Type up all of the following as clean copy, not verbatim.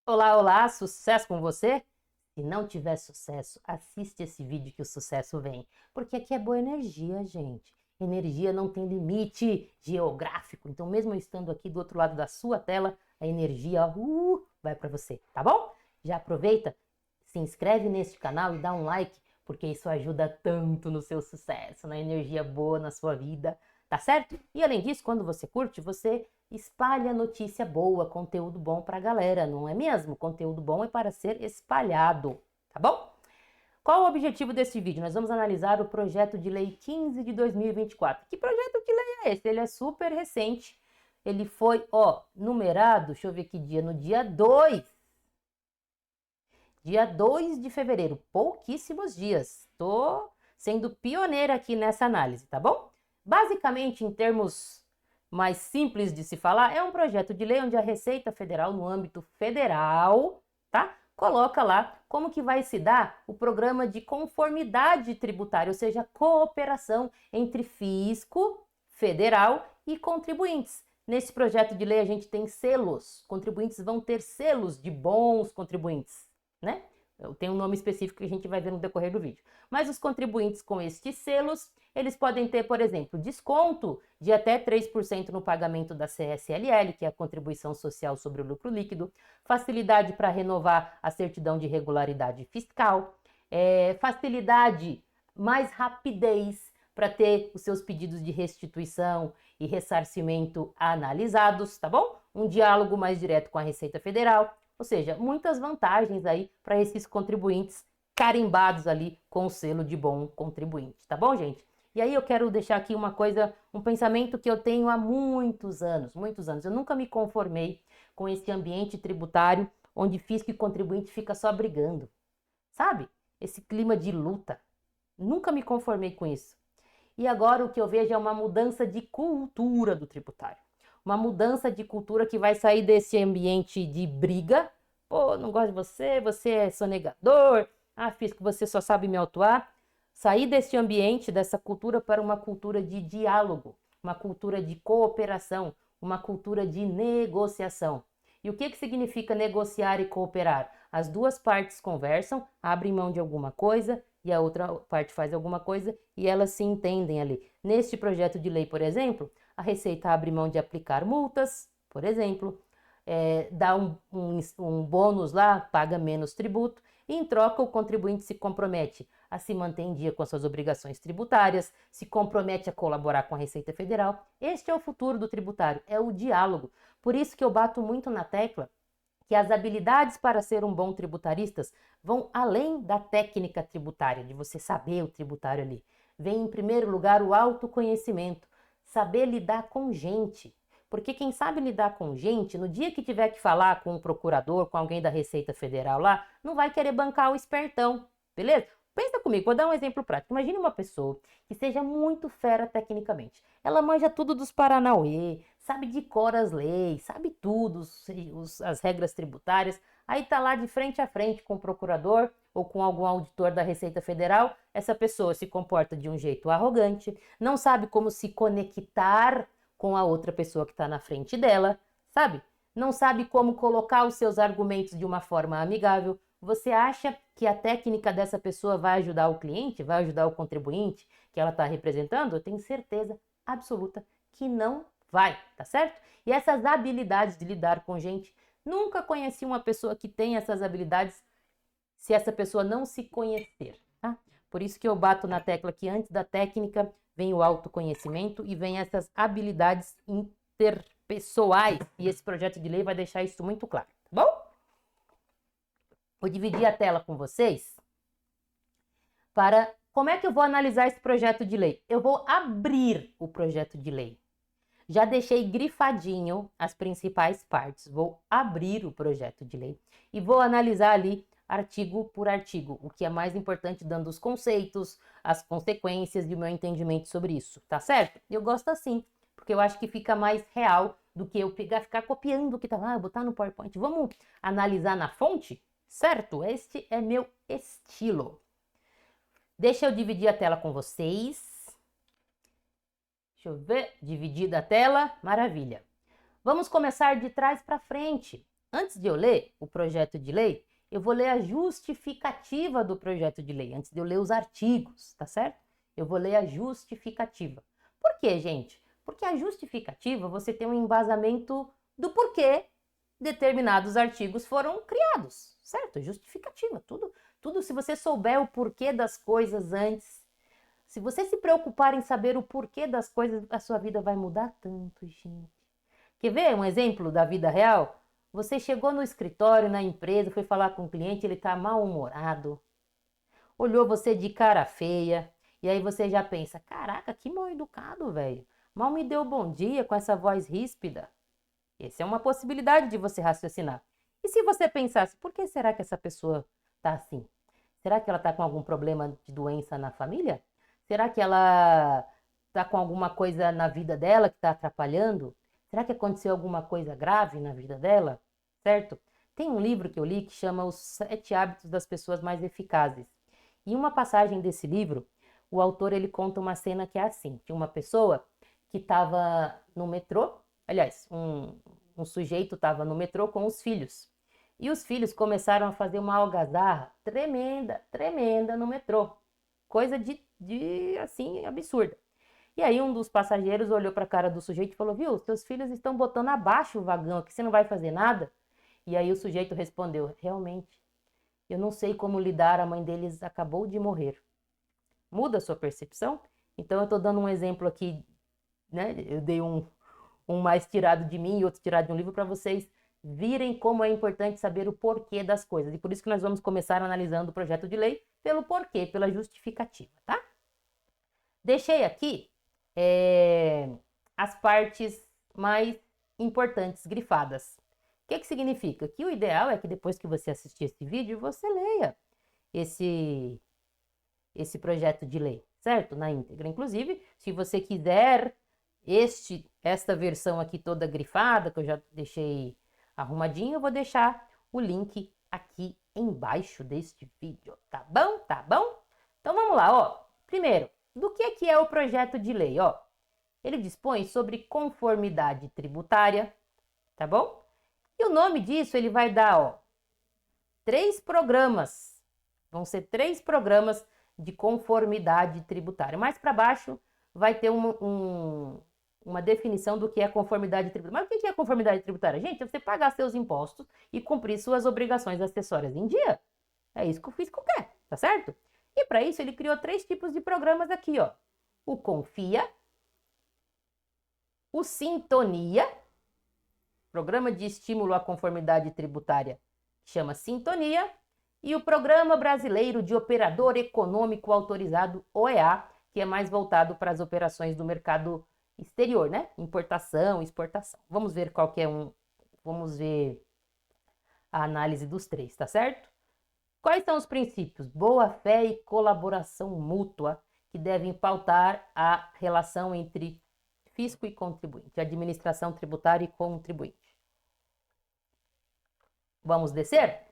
Olá, olá, sucesso com você? Se não tiver sucesso, assiste esse vídeo que o sucesso vem. Porque aqui é boa energia, gente. Energia não tem limite geográfico. Então, mesmo eu estando aqui do outro lado da sua tela, a energia vai para você, tá bom? Já aproveita, se inscreve neste canal e dá um like, porque isso ajuda tanto no seu sucesso, na energia boa na sua vida, tá certo? E além disso, quando você curte, você espalha notícia boa, conteúdo bom para a galera, não é mesmo? Conteúdo bom é para ser espalhado, tá bom? Qual o objetivo desse vídeo? Nós vamos analisar o projeto de lei 15 de 2024. Que projeto de lei é esse? Ele é super recente. Ele foi, numerado, deixa eu ver que dia, no dia 2. Dia 2 de fevereiro, pouquíssimos dias. Tô sendo pioneira aqui nessa análise, tá bom? Basicamente, em termos mais simples de se falar, é um projeto de lei onde a Receita Federal, no âmbito federal, tá? Coloca lá como que vai se dar o programa de conformidade tributária, ou seja, cooperação entre fisco federal e contribuintes. Nesse projeto de lei a gente tem selos, contribuintes vão ter selos de bons contribuintes, né? Tem um nome específico que a gente vai ver no decorrer do vídeo. Mas os contribuintes com estes selos, eles podem ter, por exemplo, desconto de até 3% no pagamento da CSLL, que é a Contribuição Social sobre o Lucro Líquido, facilidade para renovar a certidão de regularidade fiscal, facilidade, mais rapidez para ter os seus pedidos de restituição e ressarcimento analisados, tá bom? Um diálogo mais direto com a Receita Federal, ou seja, muitas vantagens aí para esses contribuintes carimbados ali com o selo de bom contribuinte, tá bom, gente? E aí eu quero deixar aqui uma coisa, um pensamento que eu tenho há muitos anos, muitos anos. Eu nunca me conformei com esse ambiente tributário onde fisco e contribuinte fica só brigando, sabe? Esse clima de luta. Nunca me conformei com isso. E agora o que eu vejo é uma mudança de cultura do tributário. Uma mudança de cultura que vai sair desse ambiente de briga. Pô, não gosto de você, você é sonegador. Ah, fisco, você só sabe me autuar. Sair desse ambiente, dessa cultura, para uma cultura de diálogo, uma cultura de cooperação, uma cultura de negociação. E o que significa negociar e cooperar? As duas partes conversam, abrem mão de alguma coisa e a outra parte faz alguma coisa e elas se entendem ali. Neste projeto de lei, por exemplo, a Receita abre mão de aplicar multas, por exemplo, dá um bônus lá, paga menos tributo, e em troca o contribuinte se compromete a se manter em dia com as suas obrigações tributárias, se compromete a colaborar com a Receita Federal. Este é o futuro do tributário, é o diálogo. Por isso que eu bato muito na tecla que as habilidades para ser um bom tributarista vão além da técnica tributária, de você saber o tributário ali. Vem em primeiro lugar o autoconhecimento, saber lidar com gente. Porque quem sabe lidar com gente, no dia que tiver que falar com um procurador, com alguém da Receita Federal lá, não vai querer bancar o espertão, beleza? Pensa comigo, vou dar um exemplo prático. Imagine uma pessoa que seja muito fera tecnicamente. Ela manja tudo dos Paranauê, sabe de cor as leis, sabe tudo, as regras tributárias. Aí tá lá de frente a frente com o procurador ou com algum auditor da Receita Federal. Essa pessoa se comporta de um jeito arrogante, não sabe como se conectar com a outra pessoa que está na frente dela, sabe? Não sabe como colocar os seus argumentos de uma forma amigável. Você acha que a técnica dessa pessoa vai ajudar o cliente, vai ajudar o contribuinte que ela está representando? Eu tenho certeza absoluta que não vai, tá certo? E essas habilidades de lidar com gente, nunca conheci uma pessoa que tem essas habilidades se essa pessoa não se conhecer, tá? Por isso que eu bato na tecla que antes da técnica vem o autoconhecimento e vem essas habilidades interpessoais. E esse projeto de lei vai deixar isso muito claro, tá bom? Vou dividir a tela com vocês para como é que eu vou analisar esse projeto de lei. Eu vou abrir o projeto de lei. Já deixei grifadinho as principais partes. Vou abrir o projeto de lei e vou analisar ali artigo por artigo, o que é mais importante, dando os conceitos, as consequências e o meu entendimento sobre isso, tá certo? Eu gosto assim, porque eu acho que fica mais real do que eu ficar copiando o que tá lá, botar no PowerPoint. Vamos analisar na fonte? Certo? Este é meu estilo. Deixa eu dividir a tela com vocês. Deixa eu ver, dividida a tela, maravilha. Vamos começar de trás para frente. antes de eu ler o projeto de lei, eu vou ler a justificativa do projeto de lei, antes de eu ler os artigos, tá certo? Eu vou ler a justificativa. Por quê, gente? Porque a justificativa, você tem um embasamento do porquê determinados artigos foram criados, certo? Justificativa, tudo se você souber o porquê das coisas antes, se você se preocupar em saber o porquê das coisas, a sua vida vai mudar tanto, gente. Quer ver um exemplo da vida real? Você chegou no escritório, na empresa, foi falar com o cliente, ele está mal-humorado, olhou você de cara feia, e aí você já pensa, caraca, que mal educado, velho. Mal me deu bom dia com essa voz ríspida. Essa é uma possibilidade de você raciocinar. E se você pensasse, por que será que essa pessoa está assim? Será que ela está com algum problema de doença na família? Será que ela está com alguma coisa na vida dela que está atrapalhando? Será que aconteceu alguma coisa grave na vida dela? Certo? Tem um livro que eu li que chama Os 7 Hábitos das Pessoas Mais Eficazes. Em uma passagem desse livro, o autor ele conta uma cena que é assim. Tinha uma pessoa que estava no metrô, aliás, um sujeito estava no metrô com os filhos. E os filhos começaram a fazer uma algazarra tremenda no metrô. Coisa de assim, absurda. E aí um dos passageiros olhou para a cara do sujeito e falou, viu, seus filhos estão botando abaixo o vagão aqui, você não vai fazer nada? E aí o sujeito respondeu, realmente, eu não sei como lidar, a mãe deles acabou de morrer. Muda a sua percepção? Então eu estou dando um exemplo aqui, né? Eu dei um mais tirado de mim e outro tirado de um livro para vocês virem como é importante saber o porquê das coisas. E por isso que nós vamos começar analisando o projeto de lei pelo porquê, pela justificativa, tá? Deixei aqui as partes mais importantes grifadas. O que significa? Que o ideal é que depois que você assistir esse vídeo, você leia esse projeto de lei, certo? Na íntegra. Inclusive, se você quiser esta versão aqui toda grifada, que eu já deixei arrumadinho, eu vou deixar o link aqui embaixo deste vídeo, tá bom? Tá bom? Então vamos lá, ó. Primeiro, do que é o projeto de lei, ó? Ele dispõe sobre conformidade tributária, tá bom? E o nome disso ele vai dar, ó, 3 programas. Vão ser 3 programas de conformidade tributária. Mais para baixo vai ter uma definição do que é conformidade tributária. Mas o que é conformidade tributária? Gente, é você pagar seus impostos e cumprir suas obrigações acessórias em dia. É isso que o fisco quer, tá certo? E para isso ele criou 3 tipos de programas aqui, ó. O Confia, o Sintonia, Programa de Estímulo à Conformidade Tributária, que chama Sintonia, e o Programa Brasileiro de Operador Econômico Autorizado, OEA, que é mais voltado para as operações do mercado exterior, né? Importação, exportação. Vamos ver qual que é vamos ver a análise dos 3, tá certo? Quais são os princípios? Boa-fé e colaboração mútua que devem pautar a relação entre fisco e contribuinte, administração tributária e contribuinte. Vamos descer?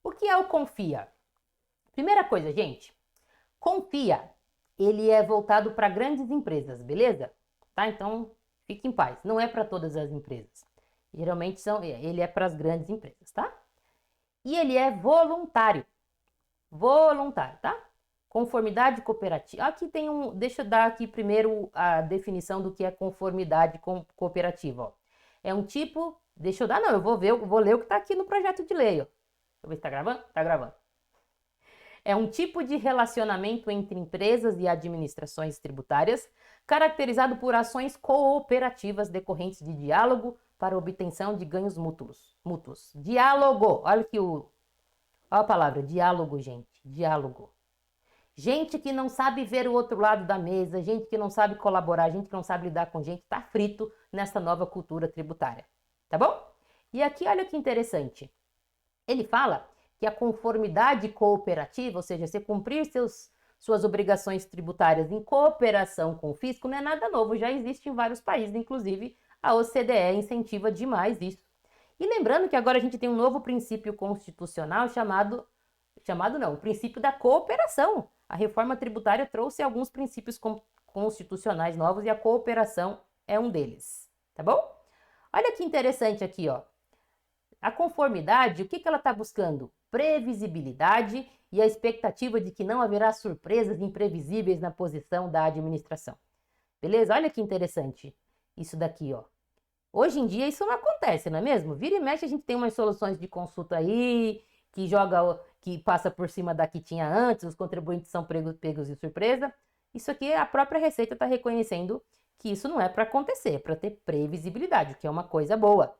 O que é o Confia? Primeira coisa, gente, Confia, ele é voltado para grandes empresas, beleza? Tá? Então, fique em paz, não é para todas as empresas. Geralmente ele é para as grandes empresas, tá? E ele é voluntário. Voluntário, tá? Conformidade cooperativa. Aqui tem deixa eu dar aqui primeiro a definição do que é conformidade cooperativa, ó. É um tipo, deixa eu dar, não, eu vou ler o que está aqui no projeto de lei, ó. Deixa eu ver se tá gravando? Tá gravando. É um tipo de relacionamento entre empresas e administrações tributárias caracterizado por ações cooperativas decorrentes de diálogo para obtenção de ganhos mútuos. Diálogo. Olha a palavra, diálogo, gente. Diálogo. Gente que não sabe ver o outro lado da mesa, gente que não sabe colaborar, gente que não sabe lidar com gente, tá frito nessa nova cultura tributária. Tá bom? E aqui, olha que interessante. Ele fala que a conformidade cooperativa, ou seja, você cumprir suas obrigações tributárias em cooperação com o fisco, não é nada novo, já existe em vários países, inclusive a OCDE incentiva demais isso. E lembrando que agora a gente tem um novo princípio constitucional o princípio da cooperação. A reforma tributária trouxe alguns princípios constitucionais novos e a cooperação é um deles, tá bom? Olha que interessante aqui, ó. A conformidade, o que ela está buscando? Previsibilidade e a expectativa de que não haverá surpresas imprevisíveis na posição da administração. Beleza? Olha que interessante isso daqui, ó. Hoje em dia isso não acontece, não é mesmo? Vira e mexe a gente tem umas soluções de consulta aí, que passa por cima da que tinha antes, os contribuintes são pegos de surpresa. Isso aqui a própria Receita está reconhecendo que isso não é para acontecer, é para ter previsibilidade, o que é uma coisa boa.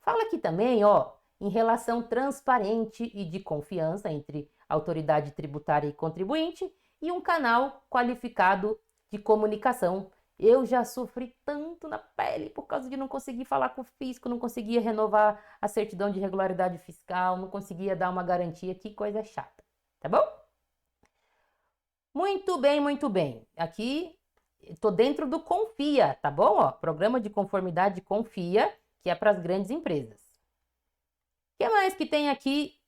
Fala aqui também, ó, em relação transparente e de confiança entre autoridade tributária e contribuinte e um canal qualificado de comunicação. Eu já sofri tanto na pele por causa de não conseguir falar com o fisco, não conseguia renovar a certidão de regularidade fiscal, não conseguia dar uma garantia, que coisa chata, tá bom? Muito bem, muito bem. Aqui estou dentro do Confia, tá bom? Ó, Programa de Conformidade Confia, que é para as grandes empresas. O que mais que tem aqui?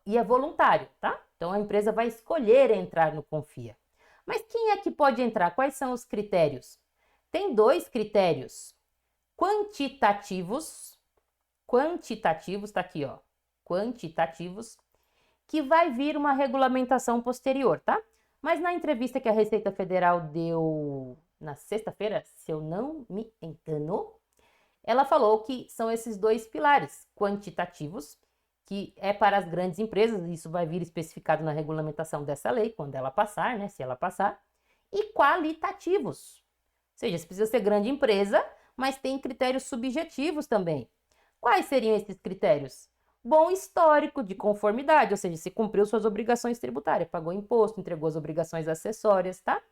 E é voluntário, tá? Então a empresa vai escolher entrar no Confia. Mas quem é que pode entrar? Quais são os critérios? Tem 2 critérios. Quantitativos, tá aqui, ó. Quantitativos, que vai vir uma regulamentação posterior, tá? Mas na entrevista que a Receita Federal deu na sexta-feira, se eu não me engano, ela falou que são esses 2 pilares, quantitativos, que é para as grandes empresas, isso vai vir especificado na regulamentação dessa lei, quando ela passar, né, se ela passar, e qualitativos. Ou seja, você precisa ser grande empresa, mas tem critérios subjetivos também. Quais seriam esses critérios? Bom histórico de conformidade, ou seja, se cumpriu suas obrigações tributárias, pagou imposto, entregou as obrigações acessórias, tá?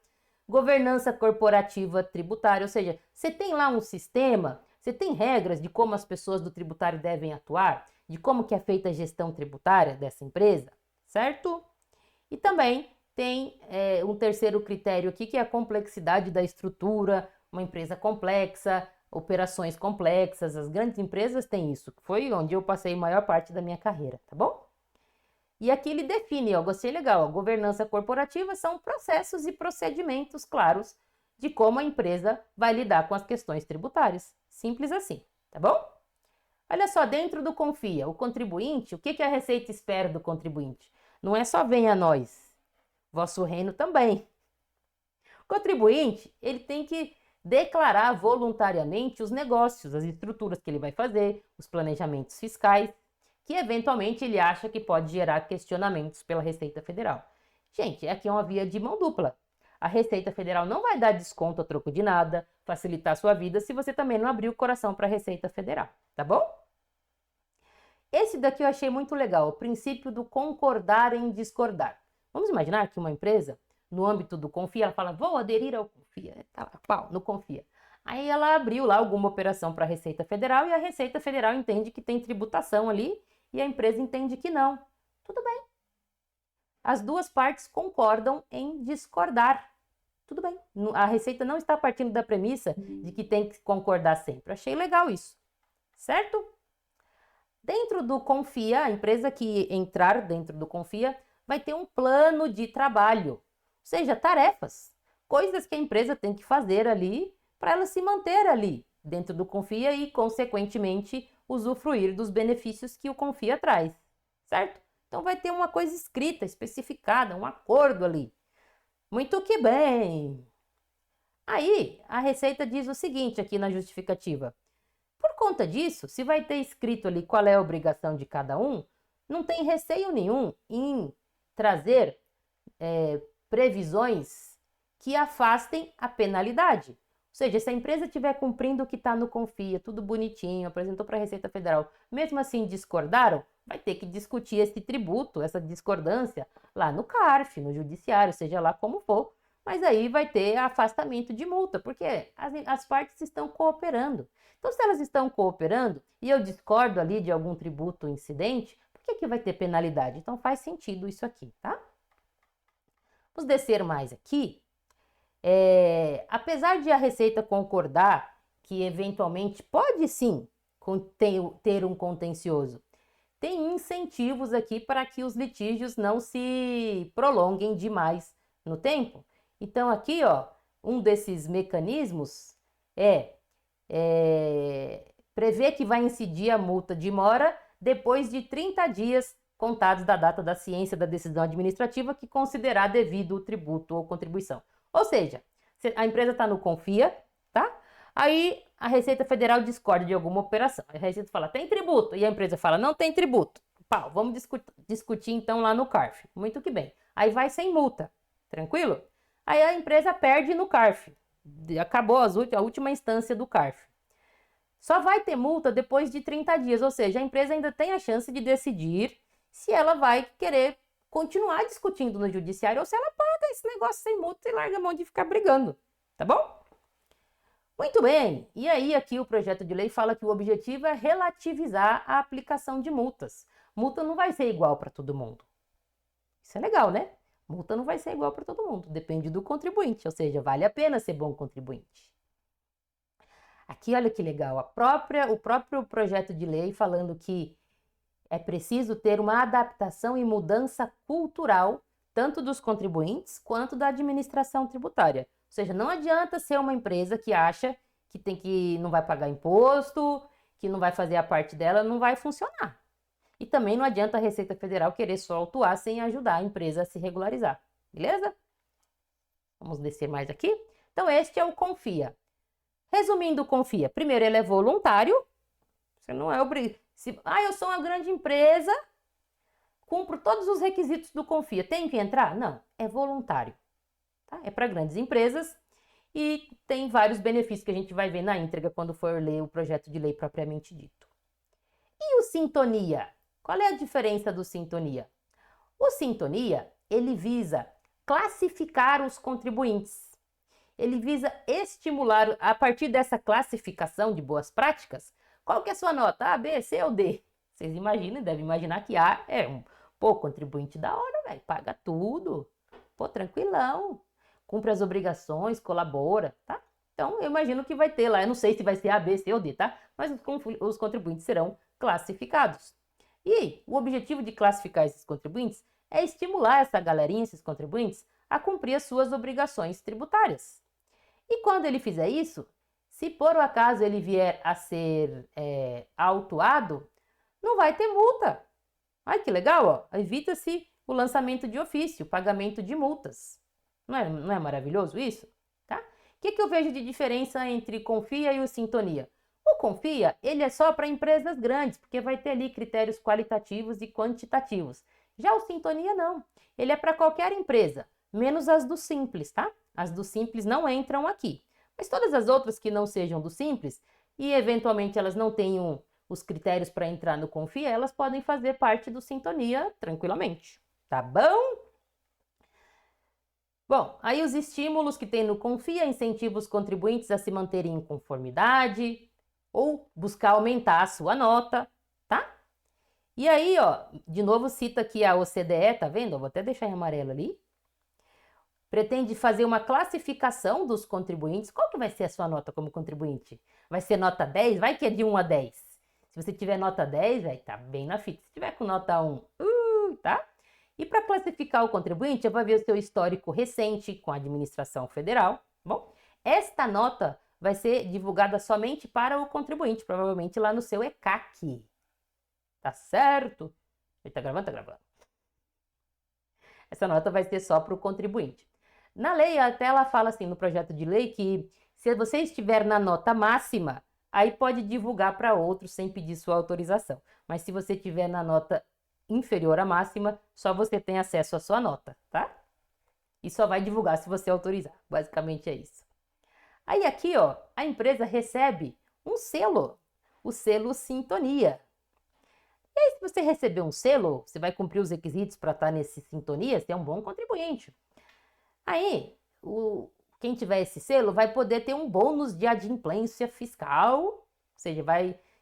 Governança corporativa tributária, ou seja, você tem lá um sistema, você tem regras de como as pessoas do tributário devem atuar, de como que é feita a gestão tributária dessa empresa, certo? E também tem um terceiro critério aqui, que é a complexidade da estrutura, uma empresa complexa, operações complexas, as grandes empresas têm isso, que foi onde eu passei a maior parte da minha carreira, tá bom? E aqui ele define, ó, gostei legal, ó, governança corporativa são processos e procedimentos claros de como a empresa vai lidar com as questões tributárias. Simples assim, tá bom? Olha só, dentro do Confia, o contribuinte, o que a Receita espera do contribuinte? Não é só venha a nós, vosso reino também. O contribuinte, ele tem que declarar voluntariamente os negócios, as estruturas que ele vai fazer, os planejamentos fiscais, que eventualmente ele acha que pode gerar questionamentos pela Receita Federal. Gente, aqui é uma via de mão dupla. A Receita Federal não vai dar desconto a troco de nada, facilitar a sua vida, se você também não abrir o coração para a Receita Federal, tá bom? Esse daqui eu achei muito legal, o princípio do concordar em discordar. Vamos imaginar que uma empresa, no âmbito do Confia, ela fala, vou aderir ao Confia, tá lá, pau, no Confia. Aí ela abriu lá alguma operação para a Receita Federal e a Receita Federal entende que tem tributação ali e a empresa entende que não. Tudo bem. As 2 partes concordam em discordar. Tudo bem. A Receita não está partindo da premissa de que tem que concordar sempre. Achei legal isso. Certo? Dentro do Confia, a empresa que entrar dentro do Confia vai ter um plano de trabalho. Ou seja, tarefas. Coisas que a empresa tem que fazer ali para ela se manter ali dentro do Confia e, consequentemente, usufruir dos benefícios que o Confia traz, certo? Então vai ter uma coisa escrita, especificada, um acordo ali. Muito que bem! Aí, a Receita diz o seguinte aqui na justificativa. Por conta disso, se vai ter escrito ali qual é a obrigação de cada um, não tem receio nenhum em trazer previsões que afastem a penalidade. Ou seja, se a empresa estiver cumprindo o que está no Confia, tudo bonitinho, apresentou para a Receita Federal, mesmo assim discordaram, vai ter que discutir esse tributo, essa discordância, lá no CARF, no judiciário, seja lá como for, mas aí vai ter afastamento de multa, porque as partes estão cooperando. Então, se elas estão cooperando e eu discordo ali de algum tributo incidente, por que vai ter penalidade? Então, faz sentido isso aqui, tá? Vamos descer mais aqui. Apesar de a Receita concordar que eventualmente pode sim ter um contencioso, tem incentivos aqui para que os litígios não se prolonguem demais no tempo. Então aqui, ó, um desses mecanismos é prevê que vai incidir a multa de mora depois de 30 dias contados da data da ciência da decisão administrativa que considerar devido o tributo ou contribuição. Ou seja, a empresa está no Confia, tá? Aí a Receita Federal discorda de alguma operação. A Receita fala, tem tributo. E a empresa fala, não tem tributo. Pau, vamos discutir então lá no CARF. Muito que bem. Aí vai sem multa. Tranquilo? Aí a empresa perde no CARF. Acabou a última instância do CARF. Só vai ter multa depois de 30 dias. Ou seja, a empresa ainda tem a chance de decidir se ela vai querer continuar discutindo no judiciário ou se ela paga esse negócio sem multa e larga a mão de ficar brigando. Tá bom? Muito bem, e aí aqui o projeto de lei fala que o objetivo é relativizar a aplicação de multas. Multa não vai ser igual para todo mundo. Isso é legal, né? Multa não vai ser igual para todo mundo, depende do contribuinte, ou seja, vale a pena ser bom contribuinte. Aqui olha que legal, o próprio projeto de lei falando que é preciso ter uma adaptação e mudança cultural, tanto dos contribuintes quanto da administração tributária. Ou seja, não adianta ser uma empresa que acha que não vai pagar imposto, que não vai fazer a parte dela, não vai funcionar. E também não adianta a Receita Federal querer só autuar sem ajudar a empresa a se regularizar. Beleza? Vamos descer mais aqui. Então, este é o Confia. Resumindo o Confia. Primeiro, ele é voluntário. Você não é obrigado. Eu sou uma grande empresa, cumpro todos os requisitos do Confia. Tem que entrar? Não, é voluntário. Tá? É para grandes empresas e tem vários benefícios que a gente vai ver na íntegra quando for ler o projeto de lei propriamente dito. E o Sintonia? Qual é a diferença do Sintonia? O Sintonia, ele visa classificar os contribuintes. Ele visa estimular, a partir dessa classificação de boas práticas, qual que é a sua nota? A, B, C ou D? Vocês imaginam, devem imaginar que A é contribuinte da hora, velho, paga tudo. Pô, tranquilão. Cumpre as obrigações, colabora, tá? Então, eu imagino que vai ter lá, eu não sei se vai ser A, B, C ou D, tá? Mas os contribuintes serão classificados. E o objetivo de classificar esses contribuintes é estimular essa galerinha, esses contribuintes, a cumprir as suas obrigações tributárias. E quando ele fizer isso, se por um acaso ele vier a ser autuado, não vai ter multa. Ai, que legal, ó. Evita-se o lançamento de ofício, pagamento de multas. Não é maravilhoso isso? Tá? O que eu vejo de diferença entre Confia e o Sintonia? O Confia, ele é só para empresas grandes, porque vai ter ali critérios qualitativos e quantitativos. Já o Sintonia não. Ele é para qualquer empresa, menos as do Simples, tá? As do Simples não entram aqui. Mas todas as outras que não sejam do Simples e eventualmente elas não tenham os critérios para entrar no Confia, elas podem fazer parte do Sintonia tranquilamente. Tá bom? Bom, aí os estímulos que tem no Confia incentivam os contribuintes a se manterem em conformidade ou buscar aumentar a sua nota, tá? E aí, ó, de novo cita aqui a OCDE, tá vendo? Eu vou até deixar em amarelo ali. Pretende fazer uma classificação dos contribuintes. Qual que vai ser a sua nota como contribuinte? Vai ser nota 10? Vai que é de 1 a 10. Se você tiver nota 10, vai tá bem na fita. Se tiver com nota 1, tá? E para classificar o contribuinte, eu vou ver o seu histórico recente com a administração federal. Bom, esta nota vai ser divulgada somente para o contribuinte, provavelmente lá no seu ECAC. Tá certo? Ele tá gravando? Tá gravando. Essa nota vai ser só para o contribuinte. Na lei, até ela fala assim, no projeto de lei, que se você estiver na nota máxima, aí pode divulgar para outros sem pedir sua autorização. Mas se você estiver na nota inferior à máxima, só você tem acesso à sua nota, tá? E só vai divulgar se você autorizar. Basicamente é isso. Aí aqui, ó, a empresa recebe um selo, o selo Sintonia. E aí, se você receber um selo, você vai cumprir os requisitos para estar nesse Sintonia, você é um bom contribuinte. Aí, quem tiver esse selo vai poder ter um bônus de adimplência fiscal, ou seja,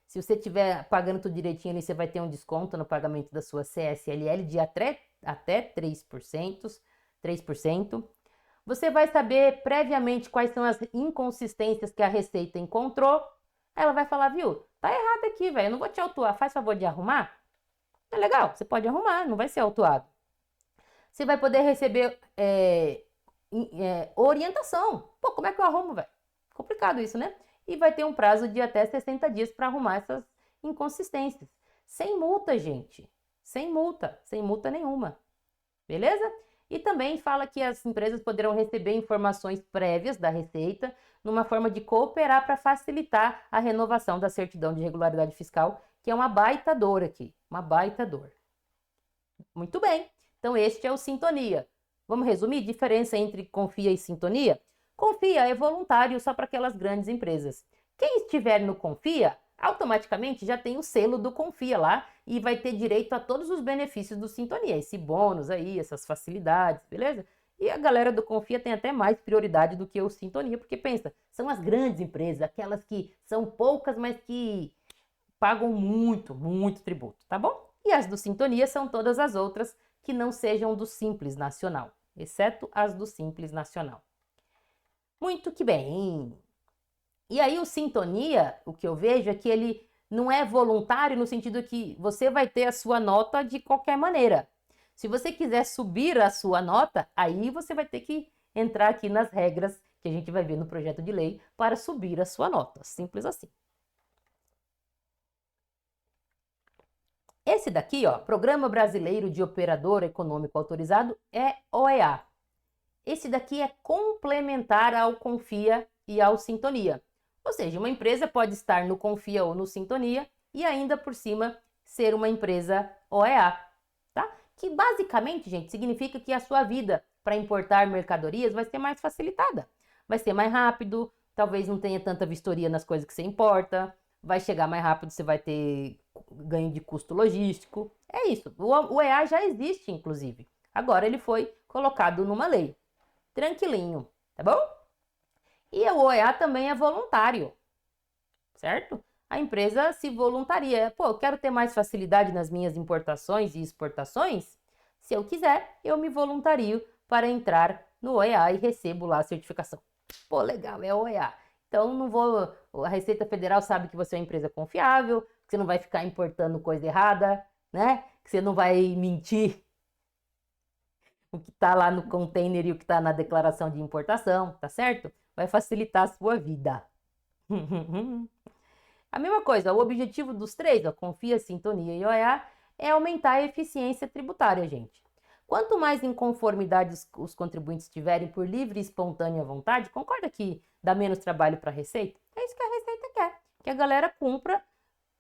se você estiver pagando tudo direitinho ali, você vai ter um desconto no pagamento da sua CSLL de até 3%. Você vai saber previamente quais são as inconsistências que a Receita encontrou. Aí ela vai falar, viu, tá errado aqui, velho, eu não vou te autuar, faz favor de arrumar. É legal, você pode arrumar, não vai ser autuado. Você vai poder receber orientação. Pô, como é que eu arrumo, velho? Complicado isso, né? e vai ter um prazo de até 60 dias para arrumar essas inconsistências. Sem multa, gente. Sem multa nenhuma. Beleza? E também fala que as empresas poderão receber informações prévias da Receita numa forma de cooperar para facilitar a renovação da certidão de regularidade fiscal, que é uma baita dor aqui, uma baita dor. Muito bem, então este é o Sintonia. Vamos resumir? Diferença entre Confia e Sintonia? Confia é voluntário só para aquelas grandes empresas. Quem estiver no Confia, automaticamente já tem o selo do Confia lá e vai ter direito a todos os benefícios do Sintonia, esse bônus aí, essas facilidades, beleza? E a galera do Confia tem até mais prioridade do que o Sintonia, porque pensa, são as grandes empresas, aquelas que são poucas, mas que pagam muito, muito tributo, tá bom? E as do Sintonia são todas as outras que não sejam do Simples Nacional, exceto as do Simples Nacional. Muito que bem! E aí o Sintonia, o que eu vejo é que ele não é voluntário no sentido que você vai ter a sua nota de qualquer maneira. Se você quiser subir a sua nota, aí você vai ter que entrar aqui nas regras que a gente vai ver no projeto de lei para subir a sua nota. Simples assim. Esse daqui, ó, Programa Brasileiro de Operador Econômico Autorizado, é OEA. Esse daqui é complementar ao Confia e ao Sintonia. Ou seja, uma empresa pode estar no Confia ou no Sintonia e ainda por cima ser uma empresa OEA, tá? Que basicamente, gente, significa que a sua vida para importar mercadorias vai ser mais facilitada. Vai ser mais rápido, talvez não tenha tanta vistoria nas coisas que você importa, vai chegar mais rápido, você vai ter ganho de custo logístico. É isso, o OEA já existe, inclusive. Agora ele foi colocado numa lei. Tranquilinho, tá bom? E o OEA também é voluntário, certo? A empresa se voluntaria. Pô, eu quero ter mais facilidade nas minhas importações e exportações? Se eu quiser, eu me voluntario para entrar no OEA e recebo lá a certificação. Pô, legal, é OEA. Então, não vou... A Receita Federal sabe que você é uma empresa confiável, que você não vai ficar importando coisa errada, né? Que você não vai mentir o que está lá no container e o que está na declaração de importação, tá certo? Vai facilitar a sua vida. A mesma coisa, o objetivo dos três, ó, Confia, Sintonia e OEA, é aumentar a eficiência tributária, gente. Quanto mais inconformidades os contribuintes tiverem por livre e espontânea vontade, concorda que dá menos trabalho para a Receita? É isso que a Receita quer, que a galera cumpra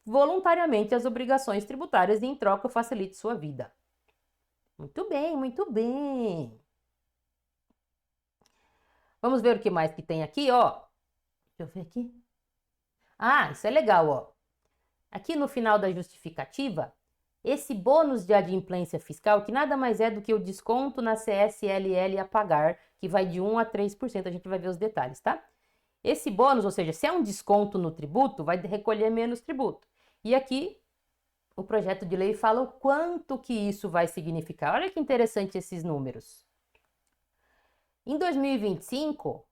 voluntariamente as obrigações tributárias e em troca facilite sua vida. Muito bem, muito bem. Vamos ver o que mais que tem aqui, ó. Deixa eu ver aqui. Ah, isso é legal, ó. Aqui no final da justificativa, esse bônus de adimplência fiscal, que nada mais é do que o desconto na CSLL a pagar, que vai de 1 a 3%, a gente vai ver os detalhes, tá? Esse bônus, ou seja, se é um desconto no tributo, vai recolher menos tributo. E aqui o projeto de lei fala o quanto que isso vai significar. Olha que interessante esses números. Em 2025,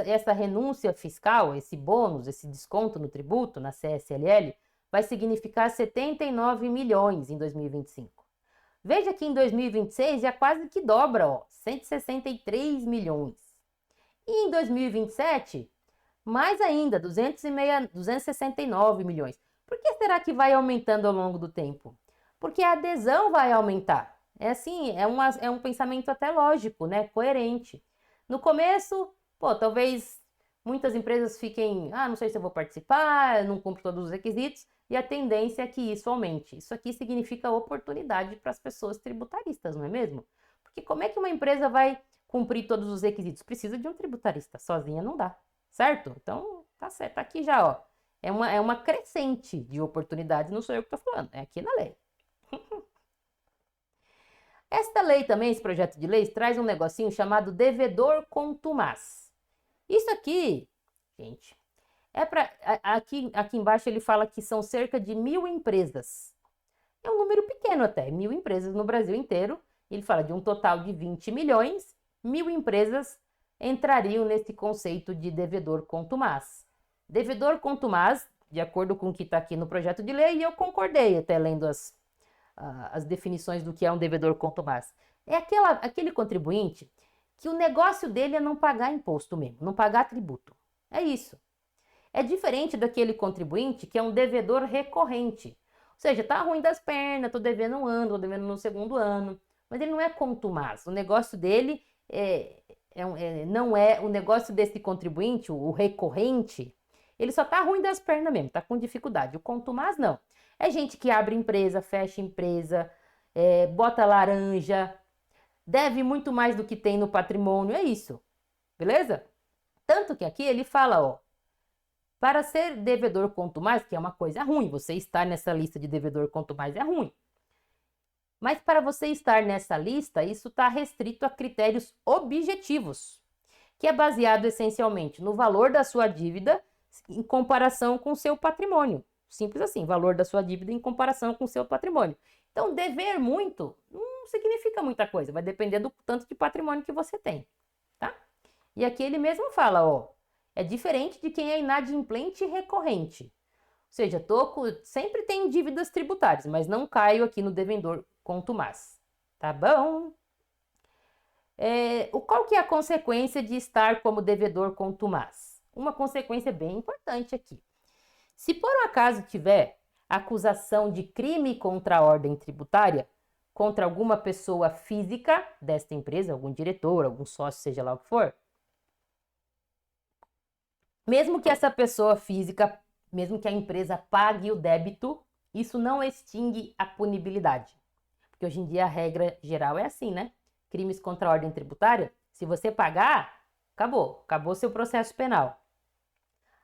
essa renúncia fiscal, esse bônus, esse desconto no tributo, na CSLL, vai significar 79 milhões em 2025. Veja que em 2026 já quase que dobra, ó, 163 milhões. E em 2027, mais ainda, 269 milhões. Por que será que vai aumentando ao longo do tempo? Porque a adesão vai aumentar. É assim, é um pensamento até lógico, né? Coerente. No começo, pô, talvez muitas empresas fiquem, não sei se eu vou participar, não cumpro todos os requisitos, e a tendência é que isso aumente. Isso aqui significa oportunidade para as pessoas tributaristas, não é mesmo? Porque como é que uma empresa vai cumprir todos os requisitos? Precisa de um tributarista, sozinha não dá, certo? Então, tá certo, tá aqui já, ó. É uma crescente de oportunidades, não sou eu que estou falando, é aqui na lei. Esta lei também, esse projeto de lei, traz um negocinho chamado devedor contumaz. Isso aqui, gente, é para... Aqui embaixo ele fala que são cerca de 1.000 empresas. É um número pequeno até, 1.000 empresas no Brasil inteiro. Ele fala de um total de 20 milhões, 1.000 empresas entrariam nesse conceito de devedor contumaz. Devedor contumaz, de acordo com o que está aqui no projeto de lei, e eu concordei até lendo as definições do que é um devedor contumaz. É aquele contribuinte que o negócio dele é não pagar imposto mesmo, não pagar tributo. É isso. É diferente daquele contribuinte que é um devedor recorrente. Ou seja, tá ruim das pernas, tô devendo um ano, tô devendo no segundo ano. Mas ele não é contumaz. O negócio dele não é o negócio desse contribuinte, o recorrente, ele só tá ruim das pernas mesmo, tá com dificuldade. O contumaz não. É gente que abre empresa, fecha empresa, bota laranja, deve muito mais do que tem no patrimônio, é isso. Beleza? Tanto que aqui ele fala, ó, para ser devedor contumaz, que é uma coisa ruim, você estar nessa lista de devedor contumaz é ruim. Mas para você estar nessa lista, isso está restrito a critérios objetivos, que é baseado essencialmente no valor da sua dívida em comparação com o seu patrimônio. Simples assim, valor da sua dívida em comparação com o seu patrimônio. Então, dever muito não significa muita coisa, vai depender do tanto de patrimônio que você tem, tá? E aqui ele mesmo fala, ó, é diferente de quem é inadimplente e recorrente. Ou seja, sempre tenho dívidas tributárias, mas não caio aqui no devedor contumaz. Tá bom? Qual que é a consequência de estar como devedor contumaz? Uma consequência bem importante aqui. Se por um acaso tiver acusação de crime contra a ordem tributária, contra alguma pessoa física desta empresa, algum diretor, algum sócio, seja lá o que for, mesmo que essa pessoa física, mesmo que a empresa pague o débito, isso não extingue a punibilidade. Porque hoje em dia a regra geral é assim, né? Crimes contra a ordem tributária, se você pagar, acabou seu processo penal.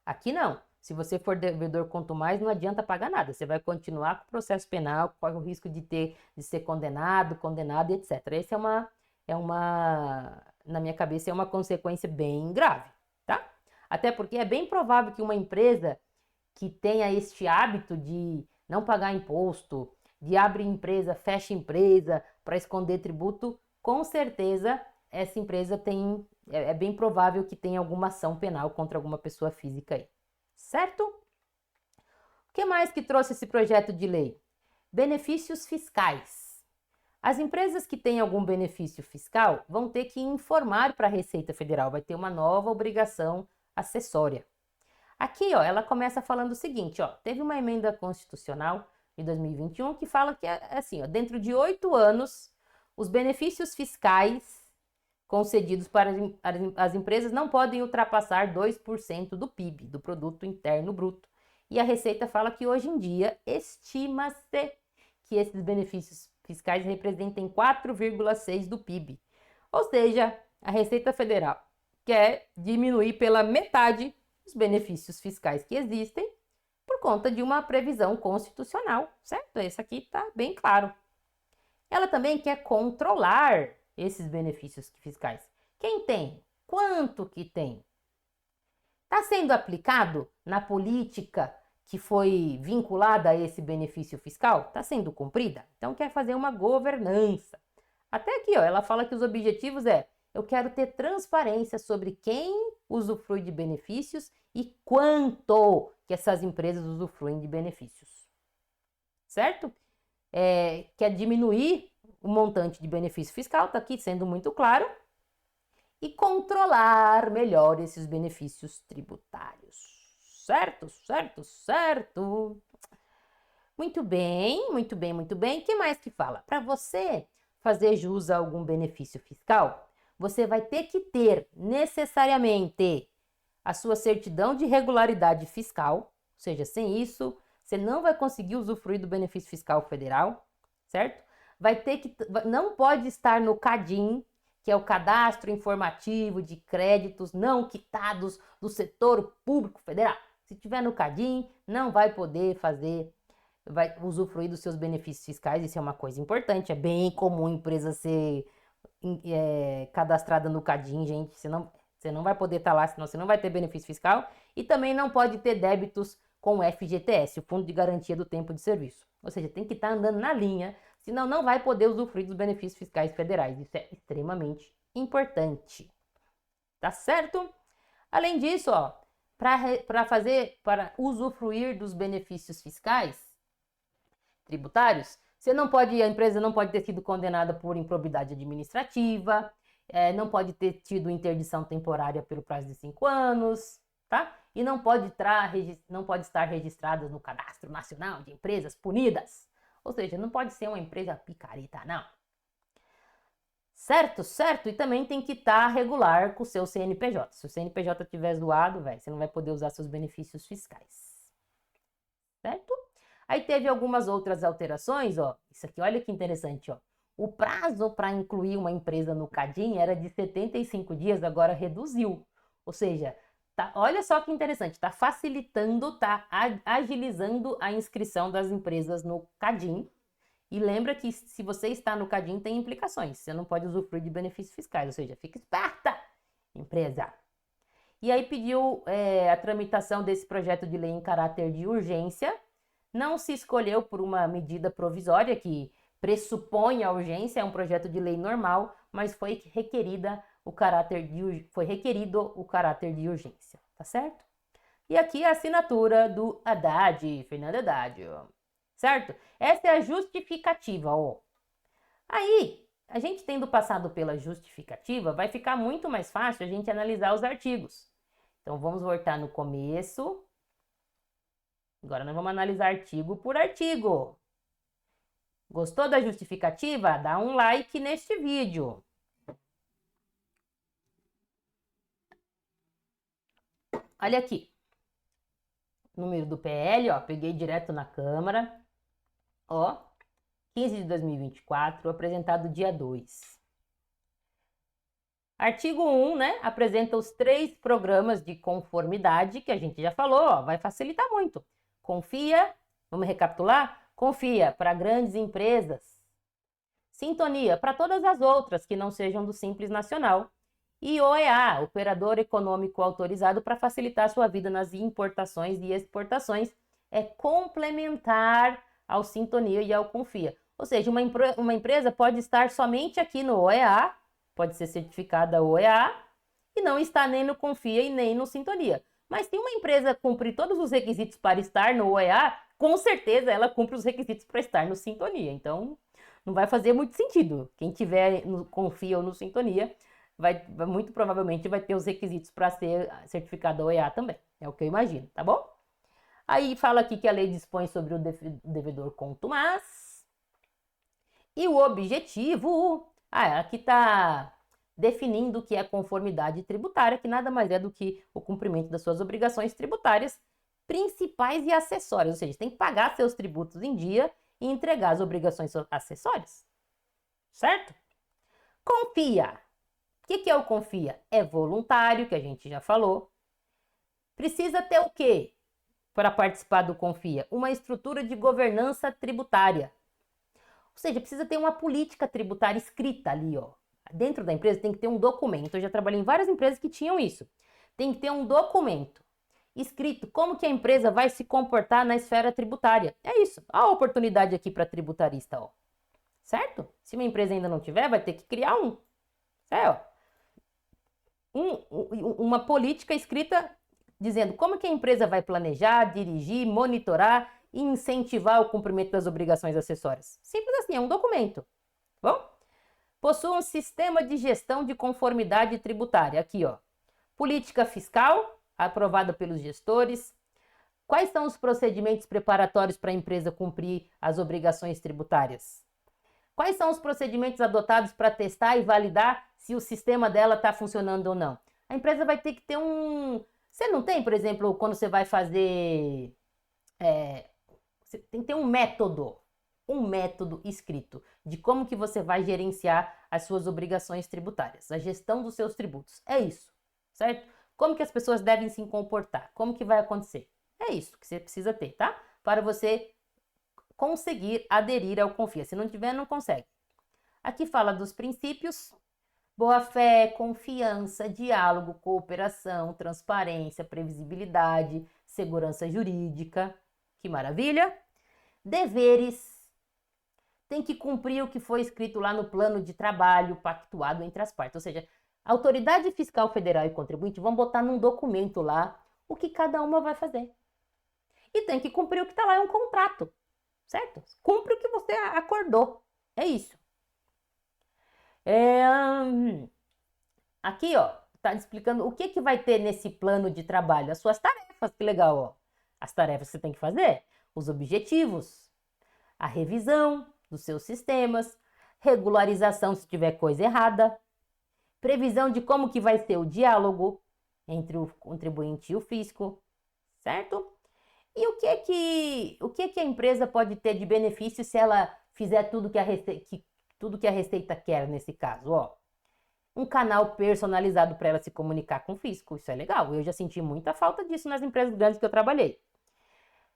Aqui não. Se você for devedor contumaz, não adianta pagar nada. Você vai continuar com o processo penal, corre o risco de ser condenado, etc. Esse na minha cabeça, é uma consequência bem grave, tá? Até porque é bem provável que uma empresa que tenha este hábito de não pagar imposto, de abrir empresa, fecha empresa para esconder tributo, com certeza essa empresa é bem provável que tenha alguma ação penal contra alguma pessoa física aí. Certo? O que mais que trouxe esse projeto de lei? Benefícios fiscais. As empresas que têm algum benefício fiscal vão ter que informar para a Receita Federal, vai ter uma nova obrigação acessória. Aqui, ó, ela começa falando o seguinte, ó, teve uma emenda constitucional de 2021 que fala que assim, ó, dentro de 8 anos, os benefícios fiscais concedidos para as empresas não podem ultrapassar 2% do PIB, do Produto Interno Bruto. E a Receita fala que hoje em dia estima-se que esses benefícios fiscais representem 4,6% do PIB. Ou seja, a Receita Federal quer diminuir pela metade os benefícios fiscais que existem por conta de uma previsão constitucional, certo? Isso aqui está bem claro. Ela também quer controlar esses benefícios fiscais. Quem tem? Quanto que tem? Está sendo aplicado na política que foi vinculada a esse benefício fiscal? Está sendo cumprida? Então quer fazer uma governança. Até aqui, ó, ela fala que os objetivos eu quero ter transparência sobre quem usufrui de benefícios e quanto que essas empresas usufruem de benefícios. Certo? Quer diminuir o montante de benefício fiscal, está aqui sendo muito claro, e controlar melhor esses benefícios tributários. Certo, certo, certo. Muito bem, muito bem, muito bem. O que mais que fala? Para você fazer jus a algum benefício fiscal, você vai ter que ter necessariamente a sua certidão de regularidade fiscal, ou seja, sem isso, você não vai conseguir usufruir do benefício fiscal federal, certo? Não pode estar no CADIM, que é o Cadastro Informativo de Créditos Não Quitados do Setor Público Federal. Se tiver no CADIM, não vai poder vai usufruir dos seus benefícios fiscais, isso é uma coisa importante, é bem comum a empresa ser cadastrada no CADIM, gente, você não vai poder estar lá, senão você não vai ter benefício fiscal, e também não pode ter débitos com o FGTS, o Fundo de Garantia do Tempo de Serviço. Ou seja, tem que estar andando na linha, senão não vai poder usufruir dos benefícios fiscais federais. Isso é extremamente importante. Tá certo? Além disso, ó, para usufruir dos benefícios fiscais tributários, a empresa não pode ter sido condenada por improbidade administrativa, não pode ter tido interdição temporária pelo prazo de 5 anos, tá? e não pode estar registradas no Cadastro Nacional de Empresas Punidas. Ou seja, não pode ser uma empresa picareta, não. Certo, certo? E também tem que estar regular com o seu CNPJ. Se o CNPJ estiver zoado, você não vai poder usar seus benefícios fiscais. Certo? Aí teve algumas outras alterações, ó. Isso aqui, olha que interessante, ó. O prazo para incluir uma empresa no Cadin era de 75 dias, agora reduziu. Ou seja, olha só que interessante, está facilitando, está agilizando a inscrição das empresas no Cadin. E lembra que se você está no Cadin tem implicações, você não pode usufruir de benefícios fiscais, ou seja, fica esperta, empresa. E aí pediu a tramitação desse projeto de lei em caráter de urgência. Não se escolheu por uma medida provisória que pressupõe a urgência, é um projeto de lei normal, mas foi requerido o caráter de urgência, tá certo? E aqui a assinatura do Haddad, Fernando Haddad, certo? Essa é a justificativa, ó. Aí, a gente tendo passado pela justificativa, vai ficar muito mais fácil a gente analisar os artigos. Então, vamos voltar no começo. Agora nós vamos analisar artigo por artigo. Gostou da justificativa? Dá um like neste vídeo. Olha aqui. Número do PL, ó, peguei direto na Câmara. Ó, 15 de 2024, apresentado dia 2. Artigo 1, né, apresenta os 3 programas de conformidade que a gente já falou, ó, vai facilitar muito. Confia, vamos recapitular? Confia para grandes empresas. Sintonia para todas as outras que não sejam do Simples Nacional. E OEA, Operador Econômico Autorizado para facilitar a sua vida nas importações e exportações, é complementar ao Sintonia e ao Confia. Ou seja, uma empresa pode estar somente aqui no OEA, pode ser certificada OEA, e não está nem no Confia e nem no Sintonia. Mas se uma empresa cumprir todos os requisitos para estar no OEA, com certeza ela cumpre os requisitos para estar no Sintonia. Então, não vai fazer muito sentido. Quem tiver no Confia ou no Sintonia, muito provavelmente vai ter os requisitos para ser certificado OEA também. É o que eu imagino, tá bom? Aí fala aqui que a lei dispõe sobre o devedor contumaz. E o objetivo... aqui está definindo o que é conformidade tributária, que nada mais é do que o cumprimento das suas obrigações tributárias principais e acessórias. Ou seja, tem que pagar seus tributos em dia e entregar as obrigações acessórias. Certo? Confia. O que é o confia? É voluntário, que a gente já falou. Precisa ter o quê para participar do confia? Uma estrutura de governança tributária. Ou seja, precisa ter uma política tributária escrita ali, ó. Dentro da empresa tem que ter um documento. Eu já trabalhei em várias empresas que tinham isso. Tem que ter um documento escrito como que a empresa vai se comportar na esfera tributária. É isso. Olha a oportunidade aqui para tributarista, ó. Certo? Se uma empresa ainda não tiver, vai ter que criar um. Uma política escrita dizendo como que a empresa vai planejar, dirigir, monitorar e incentivar o cumprimento das obrigações acessórias. Simples assim, é um documento. Bom? Possui um sistema de gestão de conformidade tributária. Aqui, ó. Política fiscal, aprovada pelos gestores. Quais são os procedimentos preparatórios para a empresa cumprir as obrigações tributárias? Quais são os procedimentos adotados para testar e validar se o sistema dela está funcionando ou não? A empresa vai ter que ter um... Você não tem, por exemplo, quando você vai fazer... Você tem que ter um método escrito de como que você vai gerenciar as suas obrigações tributárias, a gestão dos seus tributos. É isso, certo? Como que as pessoas devem se comportar? Como que vai acontecer? É isso que você precisa ter, tá? Para você conseguir aderir ao Confia. Se não tiver, não consegue. Aqui fala dos princípios: boa-fé, confiança, diálogo, cooperação, transparência, previsibilidade, segurança jurídica. Que maravilha! Deveres. Tem que cumprir o que foi escrito lá no plano de trabalho pactuado entre as partes. Ou seja, a autoridade fiscal federal e contribuinte vão botar num documento lá o que cada uma vai fazer. E tem que cumprir o que está lá, é um contrato. Certo? Cumpre o que você acordou. É isso. Aqui, ó, tá explicando o que vai ter nesse plano de trabalho. As suas tarefas. tarefas, que legal, ó. As tarefas que você tem que fazer, os objetivos, a revisão dos seus sistemas, regularização se tiver coisa errada, previsão de como que vai ser o diálogo entre o contribuinte e o fisco, certo? E o que que a empresa pode ter de benefício se ela fizer tudo que a Receita quer nesse caso, ó? Um canal personalizado para ela se comunicar com o fisco, isso é legal. Eu já senti muita falta disso nas empresas grandes que eu trabalhei.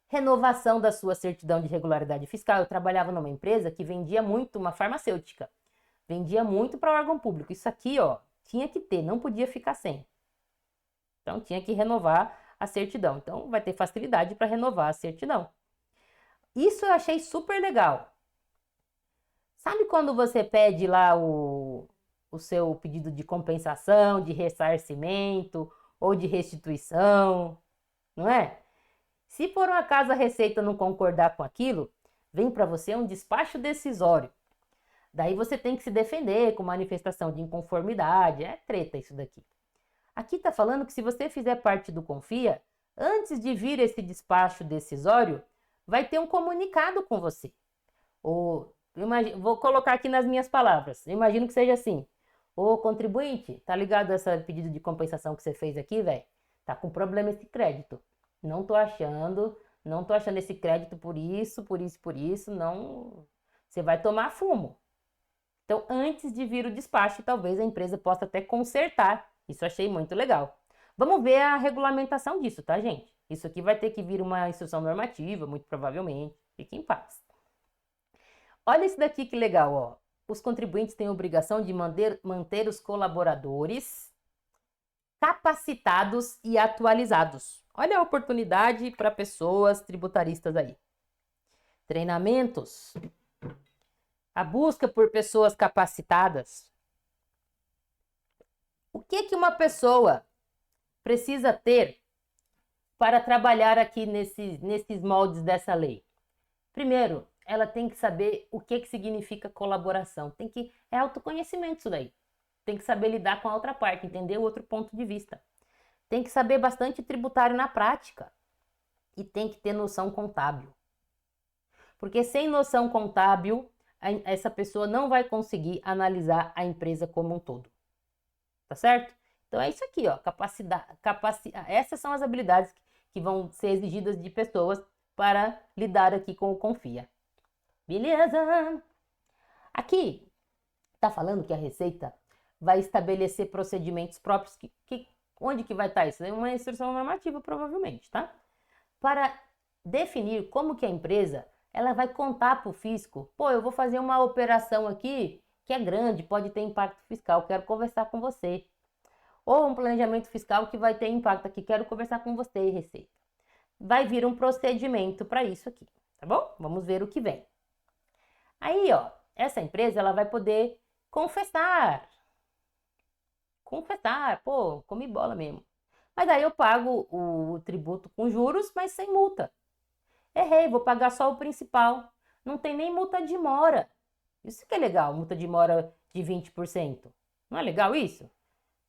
Renovação da sua certidão de regularidade fiscal. Eu trabalhava numa empresa que vendia muito, uma farmacêutica. Vendia muito para órgão público. Isso aqui, ó, tinha que ter, não podia ficar sem. Então, tinha que renovar a certidão. Então, vai ter facilidade para renovar a certidão. Isso eu achei super legal. Sabe quando você pede lá o seu pedido de compensação, de ressarcimento ou de restituição, não é? Se por um acaso a Receita não concordar com aquilo, vem para você um despacho decisório. Daí você tem que se defender com manifestação de inconformidade. É treta isso daqui. Aqui está falando que se você fizer parte do Confia, antes de vir esse despacho decisório, vai ter um comunicado com você. Vou colocar aqui nas minhas palavras. Eu imagino que seja assim. Ô contribuinte, tá ligado a esse pedido de compensação que você fez aqui, velho? Tá com problema esse crédito. Não tô achando esse crédito por isso, não. Você vai tomar fumo. Então, antes de vir o despacho, talvez a empresa possa até consertar. Isso achei muito legal. Vamos ver a regulamentação disso, tá, gente? Isso aqui vai ter que vir uma instrução normativa, muito provavelmente. Fique em paz. Olha isso daqui que legal, ó. Os contribuintes têm a obrigação de manter os colaboradores capacitados e atualizados. Olha a oportunidade para pessoas tributaristas aí. Treinamentos. A busca por pessoas capacitadas. O que uma pessoa precisa ter para trabalhar aqui nesses moldes dessa lei? Primeiro, ela tem que saber o que significa colaboração. É autoconhecimento isso daí. Tem que saber lidar com a outra parte, entender o outro ponto de vista. Tem que saber bastante tributário na prática. E tem que ter noção contábil. Porque sem noção contábil, essa pessoa não vai conseguir analisar a empresa como um todo. Tá certo? Então é isso aqui, ó. Essas são as habilidades que vão ser exigidas de pessoas para lidar aqui com o Confia. Beleza? Aqui tá falando que a Receita vai estabelecer procedimentos próprios. Onde que vai estar isso? É uma instrução normativa, provavelmente, tá? Para definir como que a empresa ela vai contar para o fisco. Pô, eu vou fazer uma operação aqui que é grande, pode ter impacto fiscal, quero conversar com você. Ou um planejamento fiscal que vai ter impacto aqui, quero conversar com você, Receita. Vai vir um procedimento para isso aqui, tá bom? Vamos ver o que vem. Aí, ó, essa empresa ela vai poder confessar. Pô, comi bola mesmo. Mas aí eu pago o tributo com juros, mas sem multa. Errei, vou pagar só o principal. Não tem nem multa de mora. Isso que é legal, multa de mora de 20%. Não é legal isso?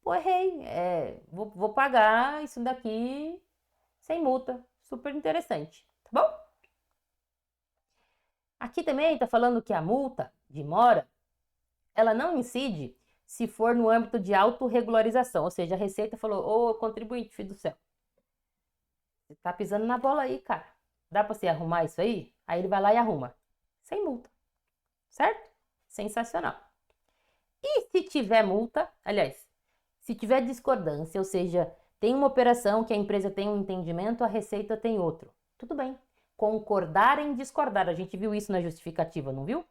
Pô, errei. Vou pagar isso daqui sem multa. Super interessante, tá bom? Aqui também está falando que a multa de mora, ela não incide se for no âmbito de autorregularização. Ou seja, a Receita falou, ô contribuinte, filho do céu, você tá pisando na bola aí, cara. Dá para você arrumar isso aí? Aí ele vai lá e arruma. Sem multa. Certo? Sensacional. E se tiver multa, aliás, se tiver discordância, ou seja, tem uma operação que a empresa tem um entendimento, a Receita tem outro. Tudo bem. Concordar em discordar. A gente viu isso na justificativa, não viu?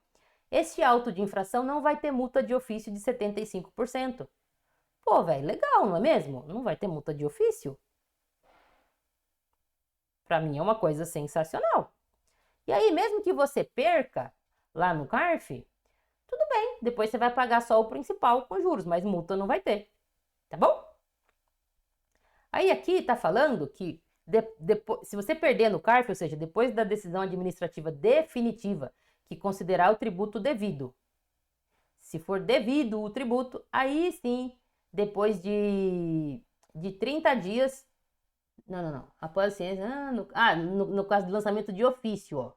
Este auto de infração não vai ter multa de ofício de 75%. Pô, velho, legal, não é mesmo? Não vai ter multa de ofício? Para mim é uma coisa sensacional. E aí, mesmo que você perca lá no CARF, tudo bem. Depois você vai pagar só o principal com juros, mas multa não vai ter. Tá bom? Aí aqui tá falando que se você perder no CARF, ou seja, depois da decisão administrativa definitiva que considerar o tributo devido, se for devido o tributo, aí sim, depois de 30 dias, Não. Após a ciência. No caso do lançamento de ofício, ó.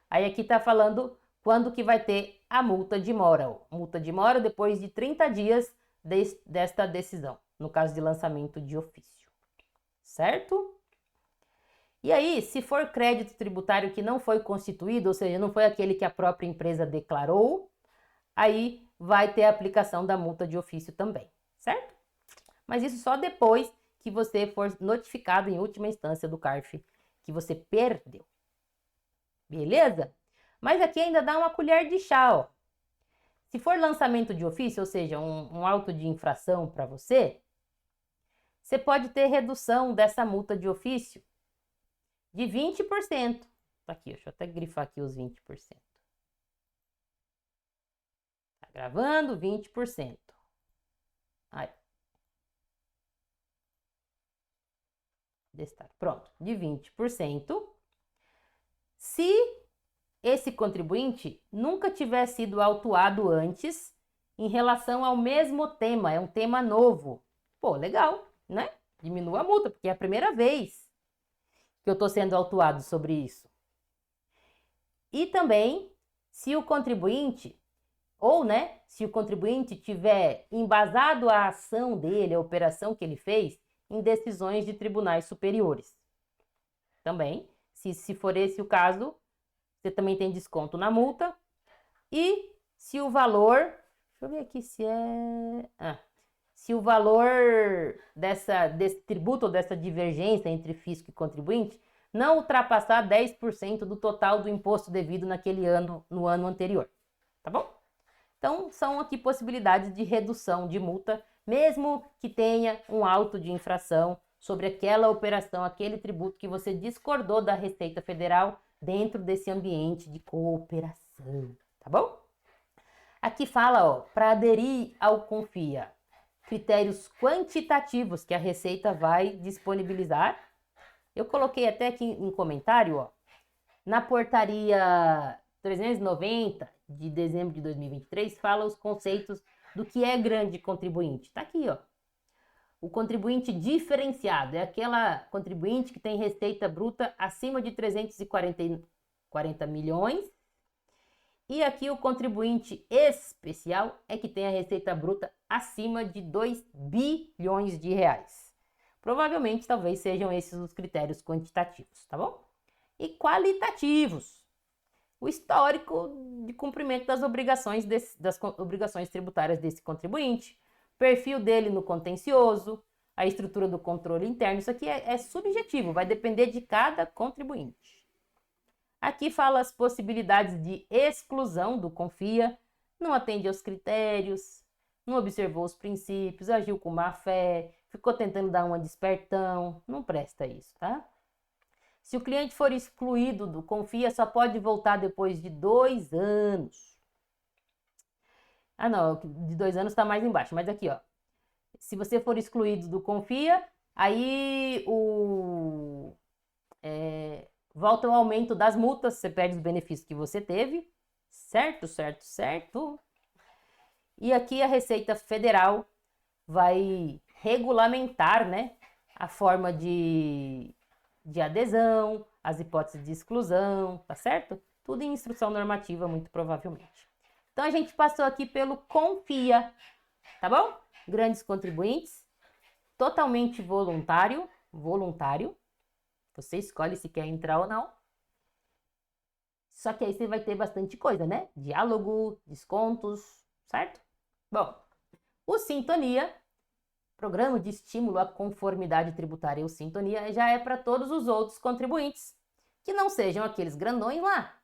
Aí aqui tá falando quando que vai ter a multa de mora, ó. Multa de mora depois de 30 dias desta decisão, no caso de lançamento de ofício. Certo? E aí, se for crédito tributário que não foi constituído, ou seja, não foi aquele que a própria empresa declarou, aí vai ter a aplicação da multa de ofício também, certo? Mas isso só depois que você for notificado em última instância do CARF que você perdeu. Beleza? Mas aqui ainda dá uma colher de chá, ó. Se for lançamento de ofício, ou seja, um auto de infração para você, você pode ter redução dessa multa de ofício de 20%. Tá aqui, deixa eu até grifar aqui os 20%. Tá gravando? 20%. Aí. Destaque. Pronto, de 20%. Se esse contribuinte nunca tiver sido autuado antes em relação ao mesmo tema, é um tema novo. Pô, legal, né? Diminua a multa, porque é a primeira vez que eu estou sendo autuado sobre isso. E também, se o contribuinte, se o contribuinte tiver embasado a ação dele, a operação que ele fez, em decisões de tribunais superiores. Também, se for esse o caso, você também tem desconto na multa. E se o valor, deixa eu ver aqui se é... se o valor desse tributo ou dessa divergência entre fisco e contribuinte não ultrapassar 10% do total do imposto devido naquele ano, no ano anterior. Tá bom? Então, são aqui possibilidades de redução de multa, mesmo que tenha um auto de infração sobre aquela operação, aquele tributo que você discordou da Receita Federal dentro desse ambiente de cooperação, tá bom? Aqui fala, ó, para aderir ao Confia, critérios quantitativos que a Receita vai disponibilizar. Eu coloquei até aqui em comentário, ó, na portaria 390 de dezembro de 2023, fala os conceitos do que é grande contribuinte. Tá aqui, ó. O contribuinte diferenciado é aquela contribuinte que tem receita bruta acima de 340 milhões. E aqui o contribuinte especial é que tem a receita bruta acima de 2 bilhões de reais. Provavelmente, talvez sejam esses os critérios quantitativos, tá bom? E qualitativos. O histórico de cumprimento das obrigações, das obrigações tributárias desse contribuinte, perfil dele no contencioso, a estrutura do controle interno. Isso aqui é subjetivo, vai depender de cada contribuinte. Aqui fala as possibilidades de exclusão do Confia, não atende aos critérios, não observou os princípios, agiu com má fé, ficou tentando dar uma despertão, não presta isso, tá? Se o cliente for excluído do Confia, só pode voltar depois de 2 anos. Ah, não, de 2 anos está mais embaixo, mas aqui, ó. Se você for excluído do Confia, aí volta o aumento das multas, você perde os benefícios que você teve. Certo? E aqui a Receita Federal vai regulamentar, né, a forma de adesão, as hipóteses de exclusão, tá certo? Tudo em instrução normativa, muito provavelmente. Então, a gente passou aqui pelo Confia, tá bom? Grandes contribuintes, totalmente voluntário. Você escolhe se quer entrar ou não. Só que aí você vai ter bastante coisa, né? Diálogo, descontos, certo? Bom, o Sintonia, Programa de Estímulo à Conformidade Tributária, o Sintonia, já é para todos os outros contribuintes, que não sejam aqueles grandões lá,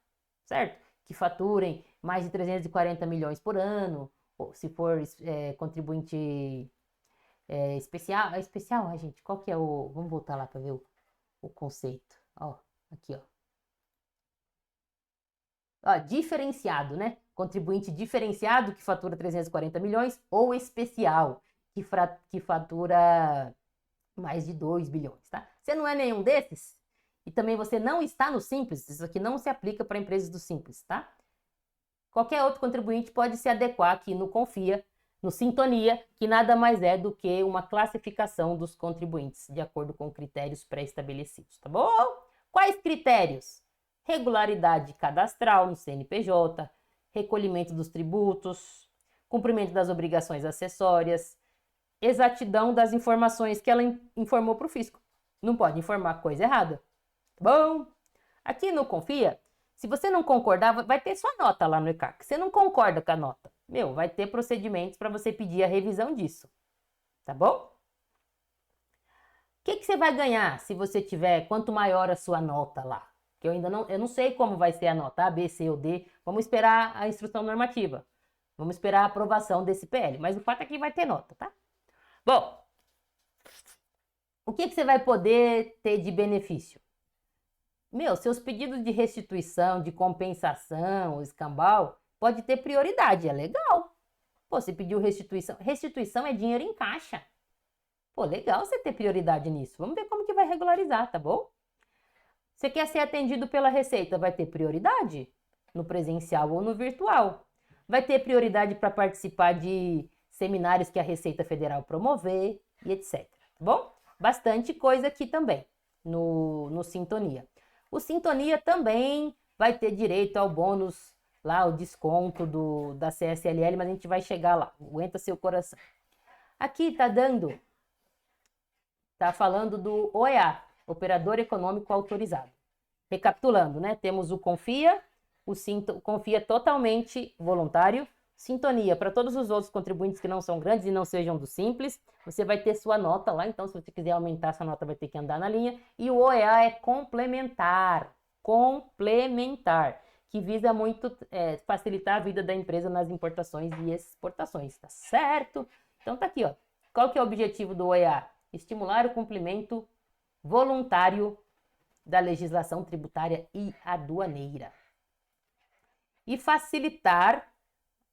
certo? Que faturem mais de 340 milhões por ano, ou se for contribuinte especial. Ai, gente, qual que é o... Vamos voltar lá para ver o conceito. Ó, aqui, ó. Ó, diferenciado, né? Contribuinte diferenciado que fatura 340 milhões ou especial, que fatura mais de 2 bilhões, tá? Você não é nenhum desses e também você não está no Simples, isso aqui não se aplica para empresas do Simples, tá? Qualquer outro contribuinte pode se adequar aqui no Confia no Sintonia, que nada mais é do que uma classificação dos contribuintes de acordo com critérios pré-estabelecidos, tá bom? Quais critérios? Regularidade cadastral no CNPJ, recolhimento dos tributos, cumprimento das obrigações acessórias, exatidão das informações que ela informou para o fisco. Não pode informar coisa errada. Bom, aqui no Confia, se você não concordar, vai ter sua nota lá no ECAC. Você não concorda com a nota, vai ter procedimentos para você pedir a revisão disso. Tá bom? O que você vai ganhar se você tiver, quanto maior a sua nota lá? Que eu não sei como vai ser a nota, A, B, C ou D. Vamos esperar a instrução normativa. Vamos esperar a aprovação desse PL. Mas o fato é que vai ter nota, tá? Bom, o que você vai poder ter de benefício? Seus pedidos de restituição, de compensação, escambau, pode ter prioridade, é legal. Pô, você pediu restituição. Restituição é dinheiro em caixa. Pô, legal você ter prioridade nisso. Vamos ver como que vai regularizar, tá bom? Você quer ser atendido pela Receita, vai ter prioridade no presencial ou no virtual. Vai ter prioridade para participar de seminários que a Receita Federal promover e etc. Tá bom? Bastante coisa aqui também no Sintonia. O Sintonia também vai ter direito ao bônus lá, o desconto da CSLL, mas a gente vai chegar lá. Aguenta seu coração. Aqui tá falando do OEA, Operador Econômico Autorizado. Recapitulando, né? Temos o Confia, o Confia totalmente voluntário, Sintonia para todos os outros contribuintes que não são grandes e não sejam do Simples. Você vai ter sua nota lá, então se você quiser aumentar essa nota vai ter que andar na linha. E o OEA é complementar, que visa muito facilitar a vida da empresa nas importações e exportações, tá certo? Então tá aqui, ó. Qual que é o objetivo do OEA? Estimular o cumprimento voluntário da legislação tributária e aduaneira. E facilitar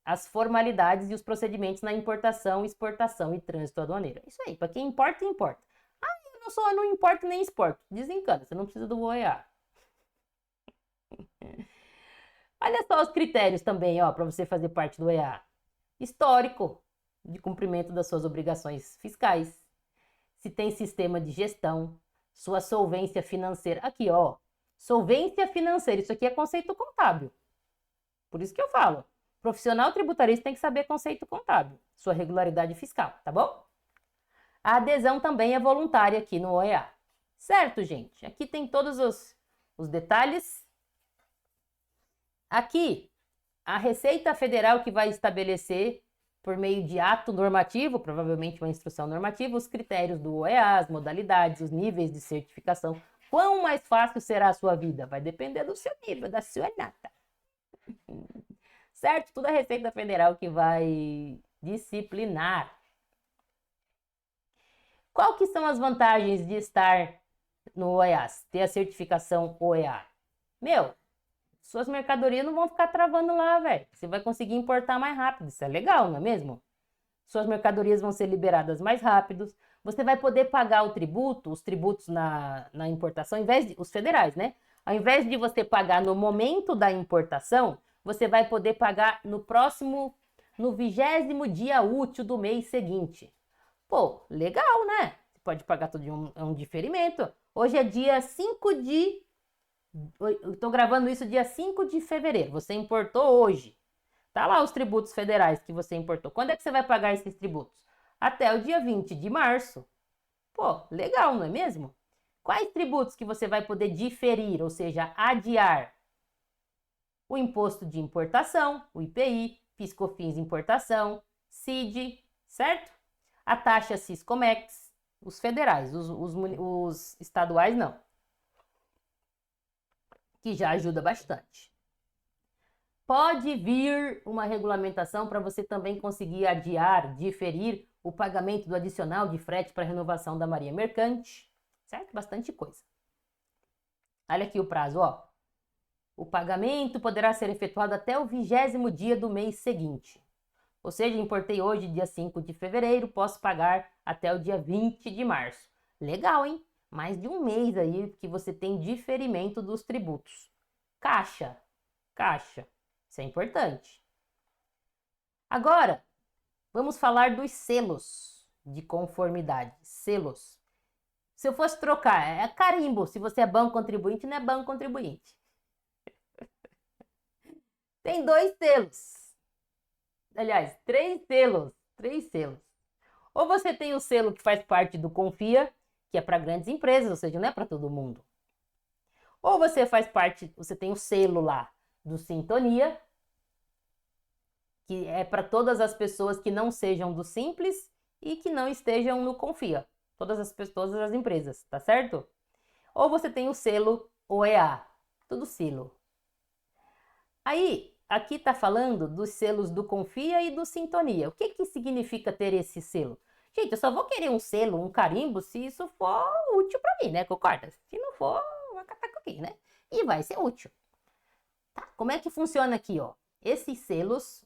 as formalidades e os procedimentos na importação, exportação e trânsito aduaneiro. Isso aí, para quem importa, importa. Eu não importo nem exporto. Desencana, você não precisa do OEA. Olha só os critérios também, ó, para você fazer parte do OEA. Histórico de cumprimento das suas obrigações fiscais. Se tem sistema de gestão, sua solvência financeira. Aqui, ó, solvência financeira. Isso aqui é conceito contábil. Por isso que eu falo. Profissional tributarista tem que saber conceito contábil, sua regularidade fiscal, tá bom? A adesão também é voluntária aqui no OEA. Certo, gente? Aqui tem todos os detalhes. Aqui, a Receita Federal que vai estabelecer, por meio de ato normativo, provavelmente uma instrução normativa, os critérios do OEA, as modalidades, os níveis de certificação. Quão mais fácil será a sua vida? Vai depender do seu nível, da sua nota. Certo? Tudo a Receita Federal que vai disciplinar. Qual que são as vantagens de estar no OEA, ter a certificação OEA? Suas mercadorias não vão ficar travando lá, velho. Você vai conseguir importar mais rápido. Isso é legal, não é mesmo? Suas mercadorias vão ser liberadas mais rápido. Você vai poder pagar os tributos na importação, os federais, né? Ao invés de você pagar no momento da importação, você vai poder pagar no 20º dia útil do mês seguinte. Pô, legal, né? Você pode pagar tudo de um diferimento. Hoje é dia 5 de... Eu estou gravando isso dia 5 de fevereiro. Você importou hoje. Tá lá os tributos federais que você importou. Quando é que você vai pagar esses tributos? Até o dia 20 de março. Pô, legal, não é mesmo? Quais tributos que você vai poder diferir, ou seja, adiar? O imposto de importação, o IPI, PIS/COFINS importação, CID, certo? A taxa Siscomex, os federais, os estaduais não. Que já ajuda bastante. Pode vir uma regulamentação para você também conseguir adiar, diferir o pagamento do adicional de frete para renovação da marinha mercante, certo? Bastante coisa. Olha aqui o prazo, ó. O pagamento poderá ser efetuado até o 20º dia do mês seguinte. Ou seja, importei hoje, dia 5 de fevereiro, posso pagar até o dia 20 de março. Legal, hein? Mais de um mês aí que você tem diferimento dos tributos. Caixa. Isso é importante. Agora, Vamos falar dos selos de conformidade. Selos. Se eu fosse trocar, é carimbo. Se você é banco contribuinte, não é banco contribuinte. Tem 2 selos. Aliás, 3 selos. 3 selos. Ou você tem o selo que faz parte do Confia, que é para grandes empresas, ou seja, não é para todo mundo. Ou você faz parte, você tem o selo lá do Sintonia, que é para todas as pessoas que não sejam do Simples e que não estejam no Confia. Todas as empresas, tá certo? Ou você tem o selo OEA, tudo selo. Aí, aqui tá falando dos selos do Confia e do Sintonia. O que que significa ter esse selo? Gente, eu só vou querer um selo, um carimbo, se isso for útil para mim, né? Concorda? Se não for, vai catar coquinho, né? E vai ser útil. Tá? Como é que funciona aqui, ó? Esses selos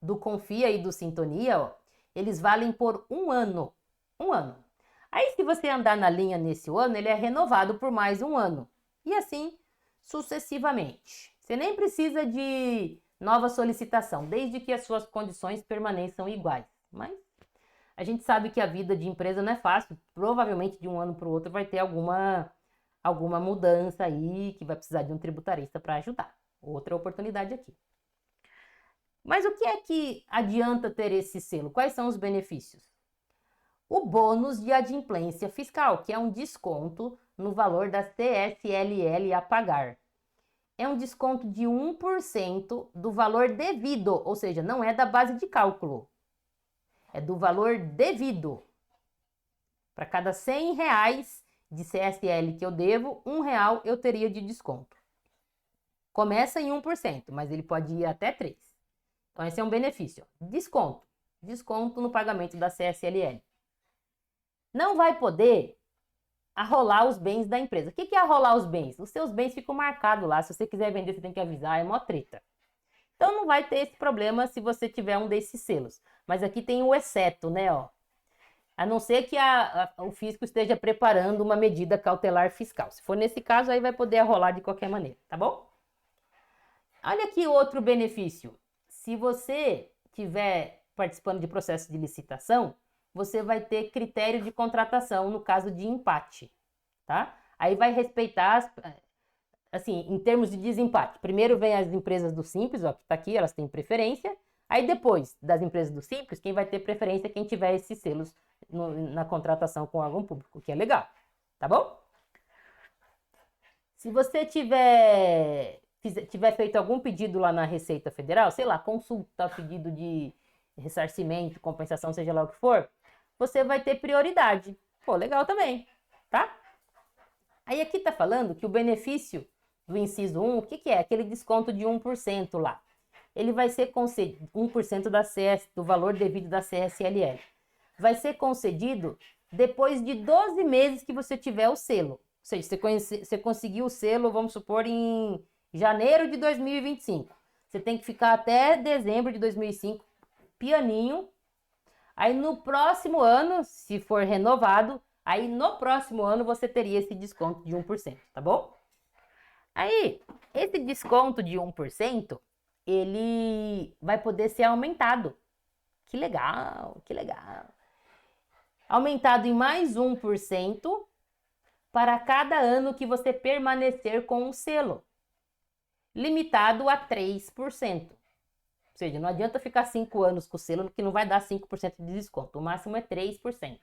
do Confia e do Sintonia, ó, eles valem por 1 ano. 1 ano. Aí, se você andar na linha nesse ano, ele é renovado por mais 1 ano. E assim, sucessivamente. Você nem precisa de nova solicitação, desde que as suas condições permaneçam iguais. Mas a gente sabe que a vida de empresa não é fácil. Provavelmente de um ano para o outro vai ter alguma mudança aí que vai precisar de um tributarista para ajudar. Outra oportunidade aqui. Mas o que é que adianta ter esse selo? Quais são os benefícios? O bônus de adimplência fiscal, que é um desconto no valor da CSLL a pagar. É um desconto de 1% do valor devido, ou seja, não é da base de cálculo. É do valor devido. Para cada R$100 de CSL que eu devo, R$1 eu teria de desconto. Começa em 1%, mas ele pode ir até 3%. Então, esse é um benefício. Desconto. Desconto no pagamento da CSLL. Não vai poder arrolar os bens da empresa. O que é arrolar os bens? Os seus bens ficam marcados lá. Se você quiser vender, você tem que avisar. É mó treta. Então, não vai ter esse problema se você tiver um desses selos. Mas aqui tem o exceto, né? Ó. A não ser que o fisco esteja preparando uma medida cautelar fiscal. Se for nesse caso, aí vai poder arrolar de qualquer maneira, tá bom? Olha aqui outro benefício. Se você estiver participando de processo de licitação, você vai ter critério de contratação no caso de empate, tá? Aí vai respeitar, assim, em termos de desempate. Primeiro vem as empresas do Simples, ó, que tá aqui, elas têm preferência. Aí depois das empresas do Simples, quem vai ter preferência é quem tiver esses selos na contratação com o órgão público, que é legal, tá bom? Se você tiver feito algum pedido lá na Receita Federal, sei lá, consulta, pedido de ressarcimento, compensação, seja lá o que for, você vai ter prioridade. Pô, legal também, tá? Aí aqui tá falando que o benefício do inciso 1, o que é? Aquele desconto de 1% lá. Ele vai ser concedido, 1% do valor devido da CSLL. Vai ser concedido depois de 12 meses que você tiver o selo. Ou seja, você conseguiu o selo, vamos supor, em janeiro de 2025. Você tem que ficar até dezembro de 2005, pianinho. Aí no próximo ano, se for renovado, aí no próximo ano você teria esse desconto de 1%, tá bom? Aí, esse desconto de 1%, ele vai poder ser aumentado. Que legal, que legal. Aumentado em mais 1% para cada ano que você permanecer com o selo. Limitado a 3%. Ou seja, não adianta ficar 5 anos com o selo, que não vai dar 5% de desconto. O máximo é 3%.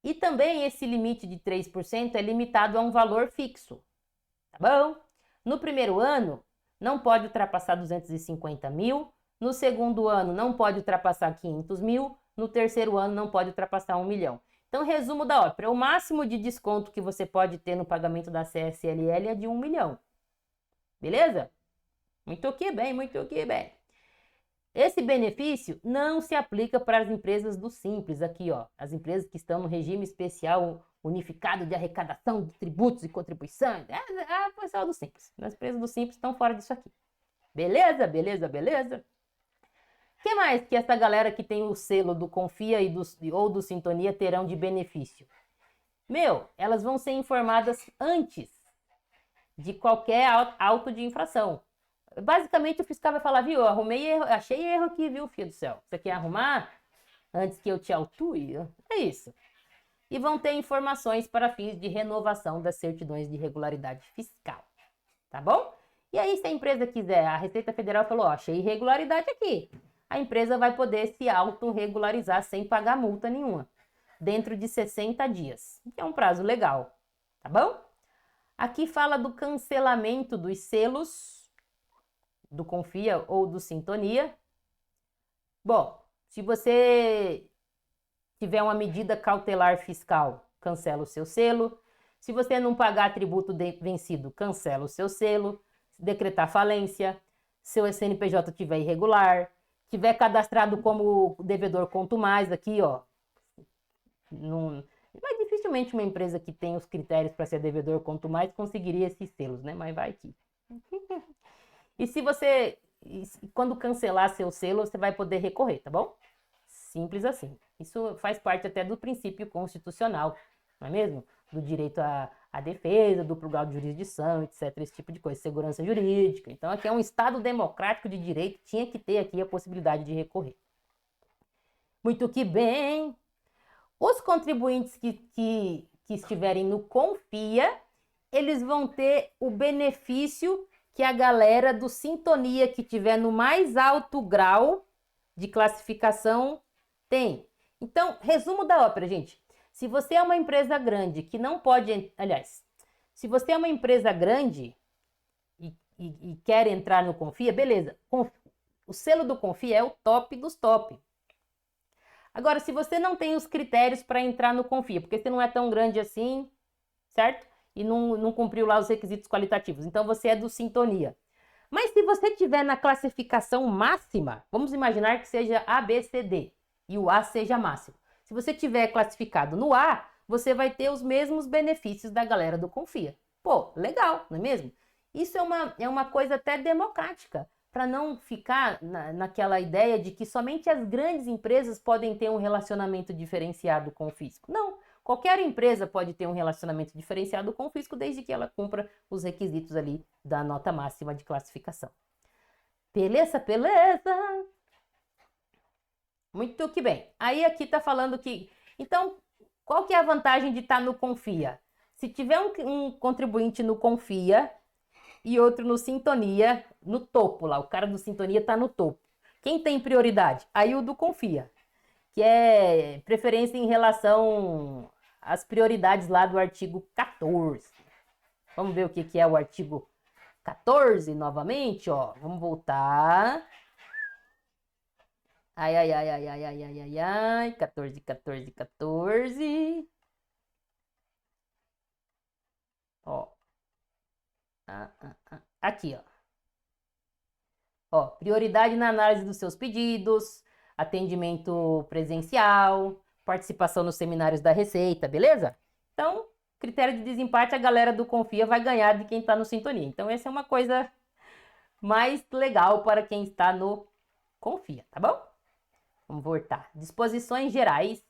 E também esse limite de 3% é limitado a um valor fixo. Tá bom? No primeiro ano, não pode ultrapassar 250 mil. No segundo ano, não pode ultrapassar 500 mil. No terceiro ano, não pode ultrapassar 1 milhão. Então, resumo da ópera. O máximo de desconto que você pode ter no pagamento da CSLL é de 1 milhão. Beleza? Muito que bem, muito que bem. Esse benefício não se aplica para as empresas do Simples, aqui, ó. As empresas que estão no regime especial unificado de arrecadação de tributos e contribuições. O pessoal do Simples. As empresas do Simples estão fora disso aqui. Beleza, beleza, beleza? O que mais que essa galera que tem o selo do Confia ou do Sintonia terão de benefício? Elas vão ser informadas antes de qualquer auto de infração. Basicamente, o fiscal vai falar, viu, arrumei erro, achei erro aqui, viu, filho do céu? Você quer arrumar antes que eu te autue? É isso. E vão ter informações para fins de renovação das certidões de regularidade fiscal, tá bom? E aí, se a empresa quiser, a Receita Federal falou, ó, achei irregularidade aqui. A empresa vai poder se autorregularizar sem pagar multa nenhuma, dentro de 60 dias, que é um prazo legal, tá bom? Aqui fala do cancelamento dos selos do Confia ou do Sintonia. Bom, se você tiver uma medida cautelar fiscal, cancela o seu selo. Se você não pagar tributo vencido, cancela o seu selo. Se decretar falência, seu CNPJ estiver irregular, tiver cadastrado como devedor conto mais aqui, ó. Mas dificilmente uma empresa que tem os critérios para ser devedor conto mais conseguiria esses selos, né? Mas vai aqui. E se você, quando cancelar seu selo, você vai poder recorrer, tá bom? Simples assim. Isso faz parte até do princípio constitucional, não é mesmo? Do direito à defesa, do plural de jurisdição, etc. Esse tipo de coisa, segurança jurídica. Então, aqui é um Estado democrático de direito, tinha que ter aqui a possibilidade de recorrer. Muito que bem. Os contribuintes que estiverem no Confia, eles vão ter o benefício que a galera do Sintonia, que tiver no mais alto grau de classificação, tem. Então, resumo da ópera, gente. Se você é uma empresa grande que não pode... Aliás, se você é uma empresa grande e quer entrar no Confia, beleza. O selo do Confia é o top dos top. Agora, se você não tem os critérios para entrar no Confia, porque você não é tão grande assim, certo? E não cumpriu lá os requisitos qualitativos. Então, você é do Sintonia. Mas se você tiver na classificação máxima, vamos imaginar que seja A, B, C, D, e o A seja máximo. Se você tiver classificado no A, você vai ter os mesmos benefícios da galera do Confia. Pô, legal, não é mesmo? Isso é uma coisa até democrática, para não ficar naquela ideia de que somente as grandes empresas podem ter um relacionamento diferenciado com o fisco. Não, qualquer empresa pode ter um relacionamento diferenciado com o fisco, desde que ela cumpra os requisitos ali da nota máxima de classificação. Beleza, beleza? Muito que bem. Aí aqui está falando que... Então, qual que é a vantagem de estar no Confia? Se tiver um contribuinte no Confia e outro no Sintonia, no topo lá, o cara do Sintonia está no topo. Quem tem prioridade? Aí o do Confia, que é preferência em relação às prioridades lá do artigo 14. Vamos ver o que é o artigo 14 novamente, ó. Vamos voltar. Ai, ai, ai, ai, ai, ai, ai, ai, ai, 14, 14, 14. Ó. Aqui, ó. Ó, prioridade na análise dos seus pedidos, atendimento presencial, participação nos seminários da Receita, beleza? Então, critério de desempate, a galera do Confia vai ganhar de quem está no Sintonia. Então, essa é uma coisa mais legal para quem está no Confia, tá bom? Vamos voltar. Disposições gerais.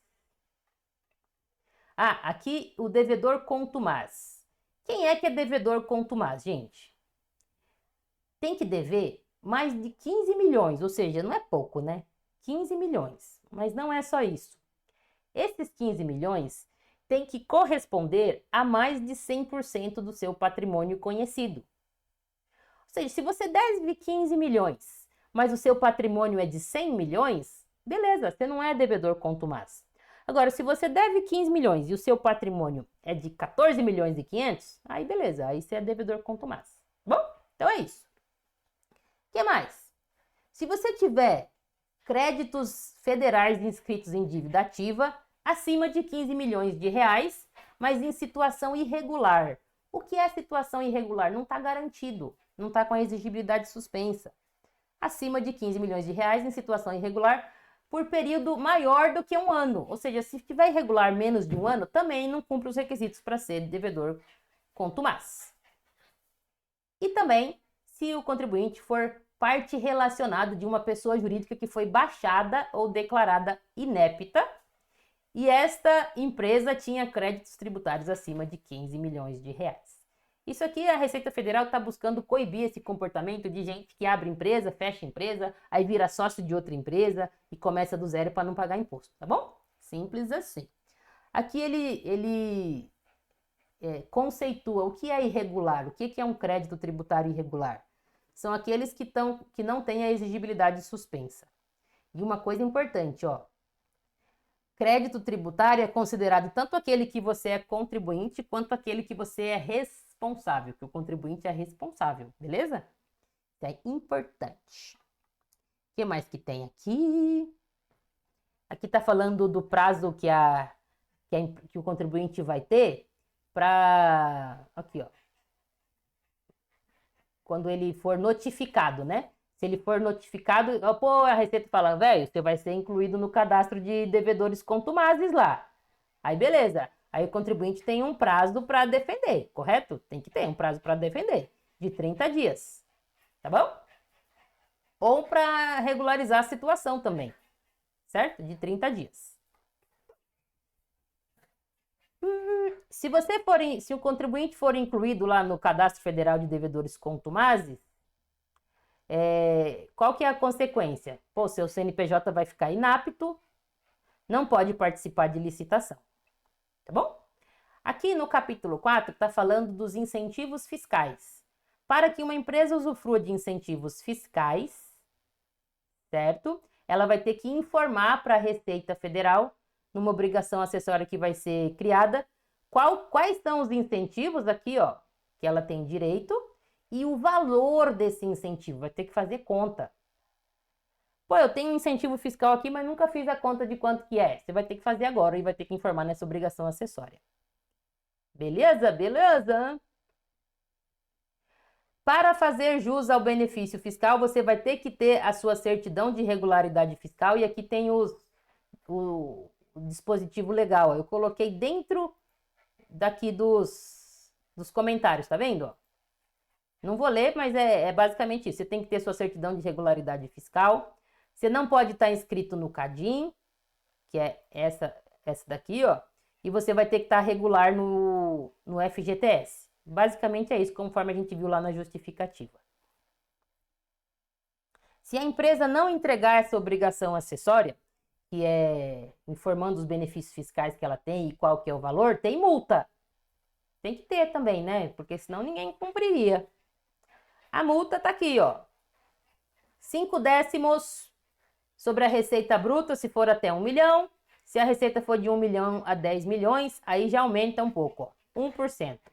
Aqui o devedor contumaz. Quem é que é devedor contumaz, gente? Tem que dever mais de 15 milhões, ou seja, não é pouco, né? 15 milhões, mas não é só isso. Esses 15 milhões têm que corresponder a mais de 100% do seu patrimônio conhecido. Ou seja, se você deve 15 milhões, mas o seu patrimônio é de 100 milhões, beleza, você não é devedor contumaz. Agora, se você deve 15 milhões e o seu patrimônio é de 14 milhões e 500, aí beleza, aí você é devedor contumaz. Bom, então é isso. O que mais? Se você tiver créditos federais inscritos em dívida ativa acima de 15 milhões de reais, mas em situação irregular. O que é situação irregular? Não está garantido, não está com a exigibilidade suspensa. Acima de 15 milhões de reais em situação irregular por período maior do que um ano. Ou seja, se tiver irregular menos de um ano, também não cumpre os requisitos para ser devedor contumaz. E também, se o contribuinte for parte relacionada de uma pessoa jurídica que foi baixada ou declarada inépita, e esta empresa tinha créditos tributários acima de 15 milhões de reais. Isso aqui a Receita Federal está buscando coibir esse comportamento de gente que abre empresa, fecha empresa, aí vira sócio de outra empresa e começa do zero para não pagar imposto, tá bom? Simples assim. Aqui ele conceitua o que é irregular, o que é um crédito tributário irregular. São aqueles que não têm a exigibilidade suspensa. E uma coisa importante, ó. Crédito tributário é considerado tanto aquele que você é contribuinte quanto aquele que você é responsável, que o contribuinte é responsável, beleza? Isso é importante. O que mais que tem aqui? Aqui está falando do prazo que o contribuinte vai ter para... Aqui, ó. Quando ele for notificado, né? Se ele for notificado, pô, a Receita fala, velho, você vai ser incluído no cadastro de devedores contumazes lá. Aí, beleza. Aí o contribuinte tem um prazo para defender, correto? Tem que ter um prazo para defender, de 30 dias. Tá bom? Ou para regularizar a situação também, certo? De 30 dias. Se o contribuinte for incluído lá no Cadastro Federal de Devedores Contumazes, qual que é a consequência? Pô, seu CNPJ vai ficar inapto, não pode participar de licitação, tá bom? Aqui no capítulo 4 está falando dos incentivos fiscais. Para que uma empresa usufrua de incentivos fiscais, certo? Ela vai ter que informar para a Receita Federal, numa obrigação acessória que vai ser criada, quais são os incentivos aqui, ó, que ela tem direito e o valor desse incentivo. Vai ter que fazer conta. Pô, eu tenho um incentivo fiscal aqui, mas nunca fiz a conta de quanto que é. Você vai ter que fazer agora e vai ter que informar nessa obrigação acessória. Beleza? Beleza? Para fazer jus ao benefício fiscal, você vai ter que ter a sua certidão de regularidade fiscal e aqui tem o dispositivo legal. Eu coloquei dentro daqui dos comentários, tá vendo? Não vou ler, mas é basicamente isso. Você tem que ter sua certidão de regularidade fiscal. Você não pode estar inscrito no CADIM, que é essa daqui, ó. E você vai ter que estar regular no FGTS. Basicamente é isso, conforme a gente viu lá na justificativa. Se a empresa não entregar essa obrigação acessória, que é informando os benefícios fiscais que ela tem e qual que é o valor, tem multa. Tem que ter também, né? Porque senão ninguém cumpriria. A multa tá aqui, ó. 5/10 sobre a receita bruta, se for até 1 milhão. Se a receita for de 1 milhão a 10 milhões, aí já aumenta um pouco, ó. 1%.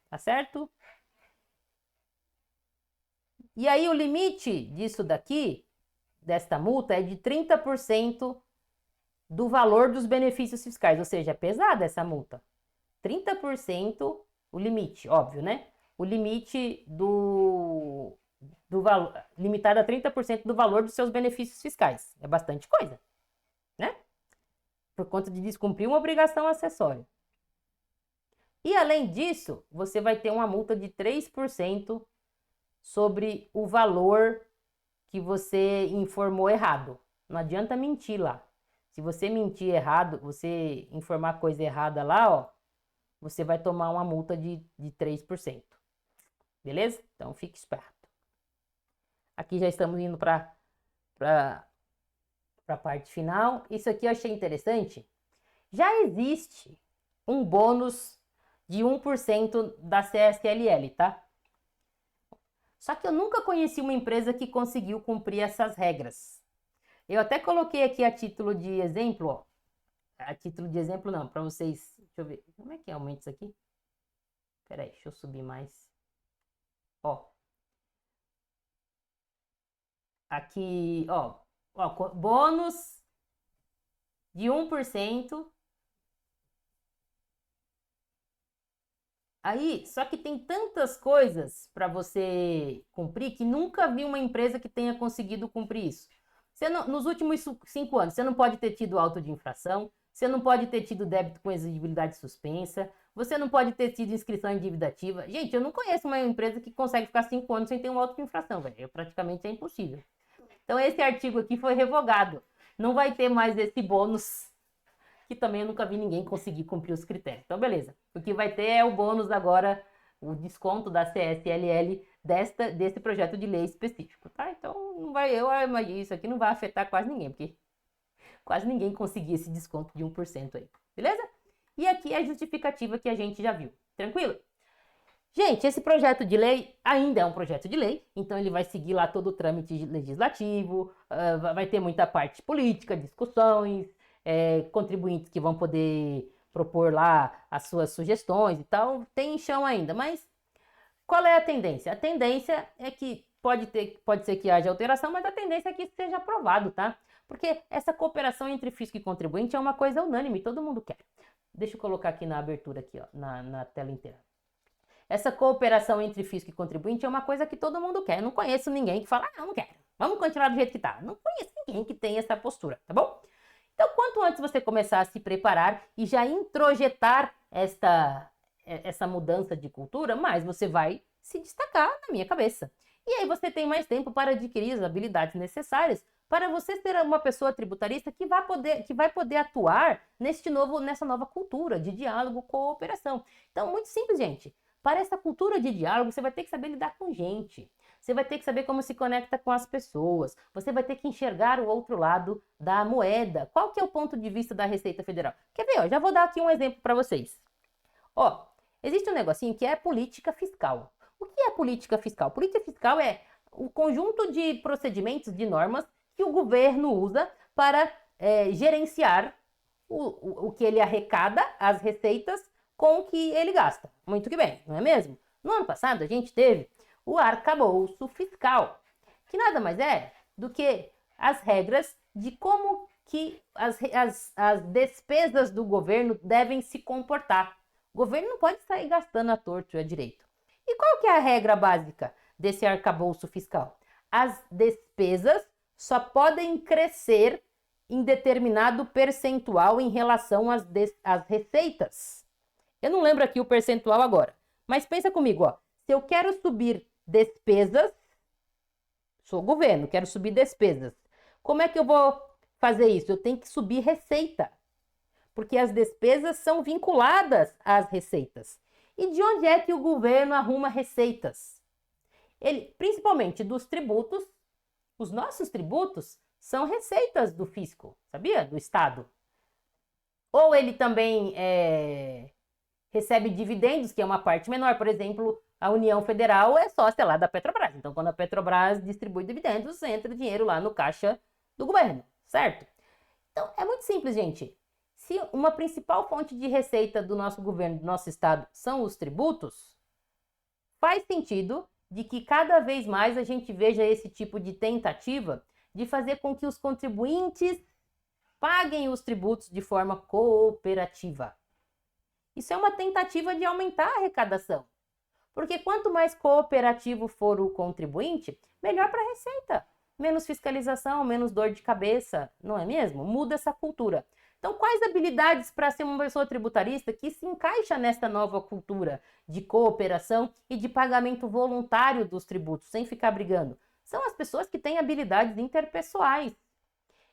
Tá certo? E aí o limite disso daqui, desta multa, é de 30% do valor dos benefícios fiscais. Ou seja, é pesada essa multa. 30% o limite, óbvio, né? O limite do valor, limitado a 30% do valor dos seus benefícios fiscais. É bastante coisa, né? Por conta de descumprir uma obrigação acessória. E além disso, você vai ter uma multa de 3% sobre o valor que você informou errado. Não adianta mentir lá. Se você mentir errado, você informar coisa errada lá, ó, você vai tomar uma multa de 3%. Beleza? Então fique esperto. Aqui já estamos indo para a parte final. Isso aqui eu achei interessante. Já existe um bônus de 1% da CSLL, tá? Só que eu nunca conheci uma empresa que conseguiu cumprir essas regras. Eu até coloquei aqui a título de exemplo, ó. A título de exemplo não, para vocês... Deixa eu ver, como é que aumenta isso aqui? Pera aí, deixa eu subir mais. Ó. Aqui, ó. Bônus de 1%. Aí, só que tem tantas coisas para você cumprir que nunca vi uma empresa que tenha conseguido cumprir isso. Nos últimos 5 anos, você não pode ter tido auto de infração, você não pode ter tido débito com exigibilidade suspensa, você não pode ter tido inscrição em dívida ativa. Gente, eu não conheço uma empresa que consegue ficar 5 anos sem ter um auto de infração, velho. Praticamente é impossível. Então, esse artigo aqui foi revogado. Não vai ter mais esse bônus, que também eu nunca vi ninguém conseguir cumprir os critérios. Então, beleza. O que vai ter é o bônus agora o desconto da CSLL desse projeto de lei específico, tá? Então, não vai, mas isso aqui não vai afetar quase ninguém, porque quase ninguém conseguia esse desconto de 1% aí, beleza? E aqui é a justificativa que a gente já viu, tranquilo? Gente, esse projeto de lei ainda é um projeto de lei, então ele vai seguir lá todo o trâmite legislativo, vai ter muita parte política, discussões, contribuintes que vão poder propor lá as suas sugestões e tal, tem chão ainda, mas qual é a tendência? A tendência é que pode ser que haja alteração, mas a tendência é que isso seja aprovado, tá? Porque essa cooperação entre fisco e contribuinte é uma coisa unânime, todo mundo quer. Deixa eu colocar aqui na abertura, aqui, ó, na tela inteira. Essa cooperação entre fisco e contribuinte é uma coisa que todo mundo quer. Eu não conheço ninguém que fala, não quero. Vamos continuar do jeito que tá. Não conheço ninguém que tenha essa postura, tá bom? Então, quanto antes você começar a se preparar e já introjetar essa mudança de cultura, mais você vai se destacar na minha cabeça. E aí você tem mais tempo para adquirir as habilidades necessárias para você ser uma pessoa tributarista que vai poder atuar nessa nova cultura de diálogo, cooperação. Então, muito simples, gente. Para essa cultura de diálogo, você vai ter que saber lidar com gente. Você vai ter que saber como se conecta com as pessoas. Você vai ter que enxergar o outro lado da moeda. Qual que é o ponto de vista da Receita Federal? Quer ver? Ó, já vou dar aqui um exemplo para vocês. Ó, existe um negocinho que é política fiscal. O que é política fiscal? Política fiscal é o conjunto de procedimentos, de normas que o governo usa para gerenciar o que ele arrecada, as receitas, com o que ele gasta. Muito que bem, não é mesmo? No ano passado, a gente teve o arcabouço fiscal, que nada mais é do que as regras de como que as despesas do governo devem se comportar. O governo não pode sair gastando à torto e à direito. E qual que é a regra básica desse arcabouço fiscal? As despesas só podem crescer em determinado percentual em relação às receitas. Eu não lembro aqui o percentual agora, mas pensa comigo, ó. Se eu quero subir despesas, sou governo, quero subir despesas. Como é que eu vou fazer isso? Eu tenho que subir receita, porque as despesas são vinculadas às receitas. E de onde é que o governo arruma receitas? Ele, principalmente dos tributos, os nossos tributos são receitas do fisco, sabia? Do Estado. Ou ele também recebe dividendos, que é uma parte menor. Por exemplo, a União Federal é sócia lá da Petrobras. Então, quando a Petrobras distribui dividendos, entra dinheiro lá no caixa do governo, certo? Então, é muito simples, gente. Se uma principal fonte de receita do nosso governo, do nosso estado, são os tributos, faz sentido de que cada vez mais a gente veja esse tipo de tentativa de fazer com que os contribuintes paguem os tributos de forma cooperativa. Isso é uma tentativa de aumentar a arrecadação. Porque quanto mais cooperativo for o contribuinte, melhor para a Receita. Menos fiscalização, menos dor de cabeça, não é mesmo? Muda essa cultura. Então, quais habilidades para ser uma pessoa tributarista que se encaixa nesta nova cultura de cooperação e de pagamento voluntário dos tributos, sem ficar brigando? São as pessoas que têm habilidades interpessoais.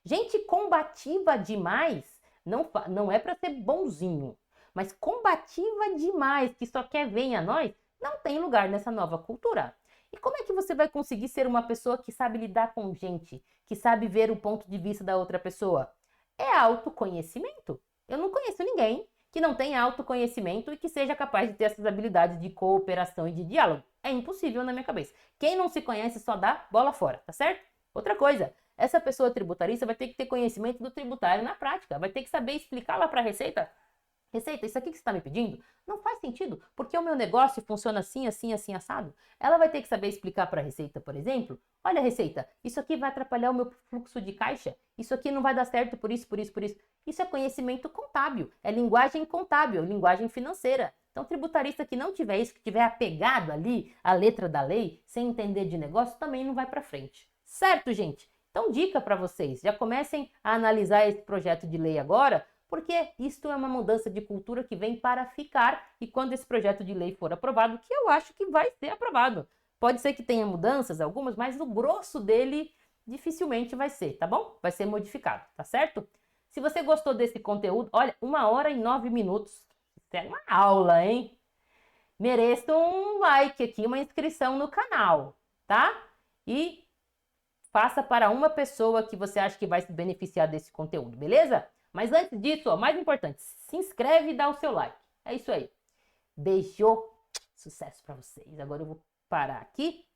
Gente combativa demais não é para ser bonzinho. Mas combativa demais, que só quer ver a nós, não tem lugar nessa nova cultura. E como é que você vai conseguir ser uma pessoa que sabe lidar com gente, que sabe ver o ponto de vista da outra pessoa? É autoconhecimento. Eu não conheço ninguém que não tenha autoconhecimento e que seja capaz de ter essas habilidades de cooperação e de diálogo. É impossível na minha cabeça. Quem não se conhece só dá bola fora, tá certo? Outra coisa, essa pessoa tributarista vai ter que ter conhecimento do tributário na prática, vai ter que saber explicar lá para a Receita. Receita, isso aqui que você está me pedindo não faz sentido, porque o meu negócio funciona assim, assim, assim, assado. Ela vai ter que saber explicar para a Receita, por exemplo, olha, Receita, isso aqui vai atrapalhar o meu fluxo de caixa, isso aqui não vai dar certo por isso, por isso, por isso. Isso é conhecimento contábil, é linguagem contábil, linguagem financeira. Então, tributarista que não tiver isso, que tiver apegado ali à letra da lei, sem entender de negócio, também não vai para frente. Certo, gente? Então, dica para vocês, já comecem a analisar esse projeto de lei agora, porque isto é uma mudança de cultura que vem para ficar e quando esse projeto de lei for aprovado, que eu acho que vai ser aprovado. Pode ser que tenha mudanças, algumas, mas o grosso dele dificilmente vai ser, tá bom? Vai ser modificado, tá certo? Se você gostou desse conteúdo, olha, 1 hora e 9 minutos. Isso é uma aula, hein? mereçam um like aqui, uma inscrição no canal, tá? E faça para uma pessoa que você acha que vai se beneficiar desse conteúdo, beleza? Mas antes disso, ó, mais importante, se inscreve e dá o seu like. É isso aí. Beijo, sucesso para vocês. Agora eu vou parar aqui.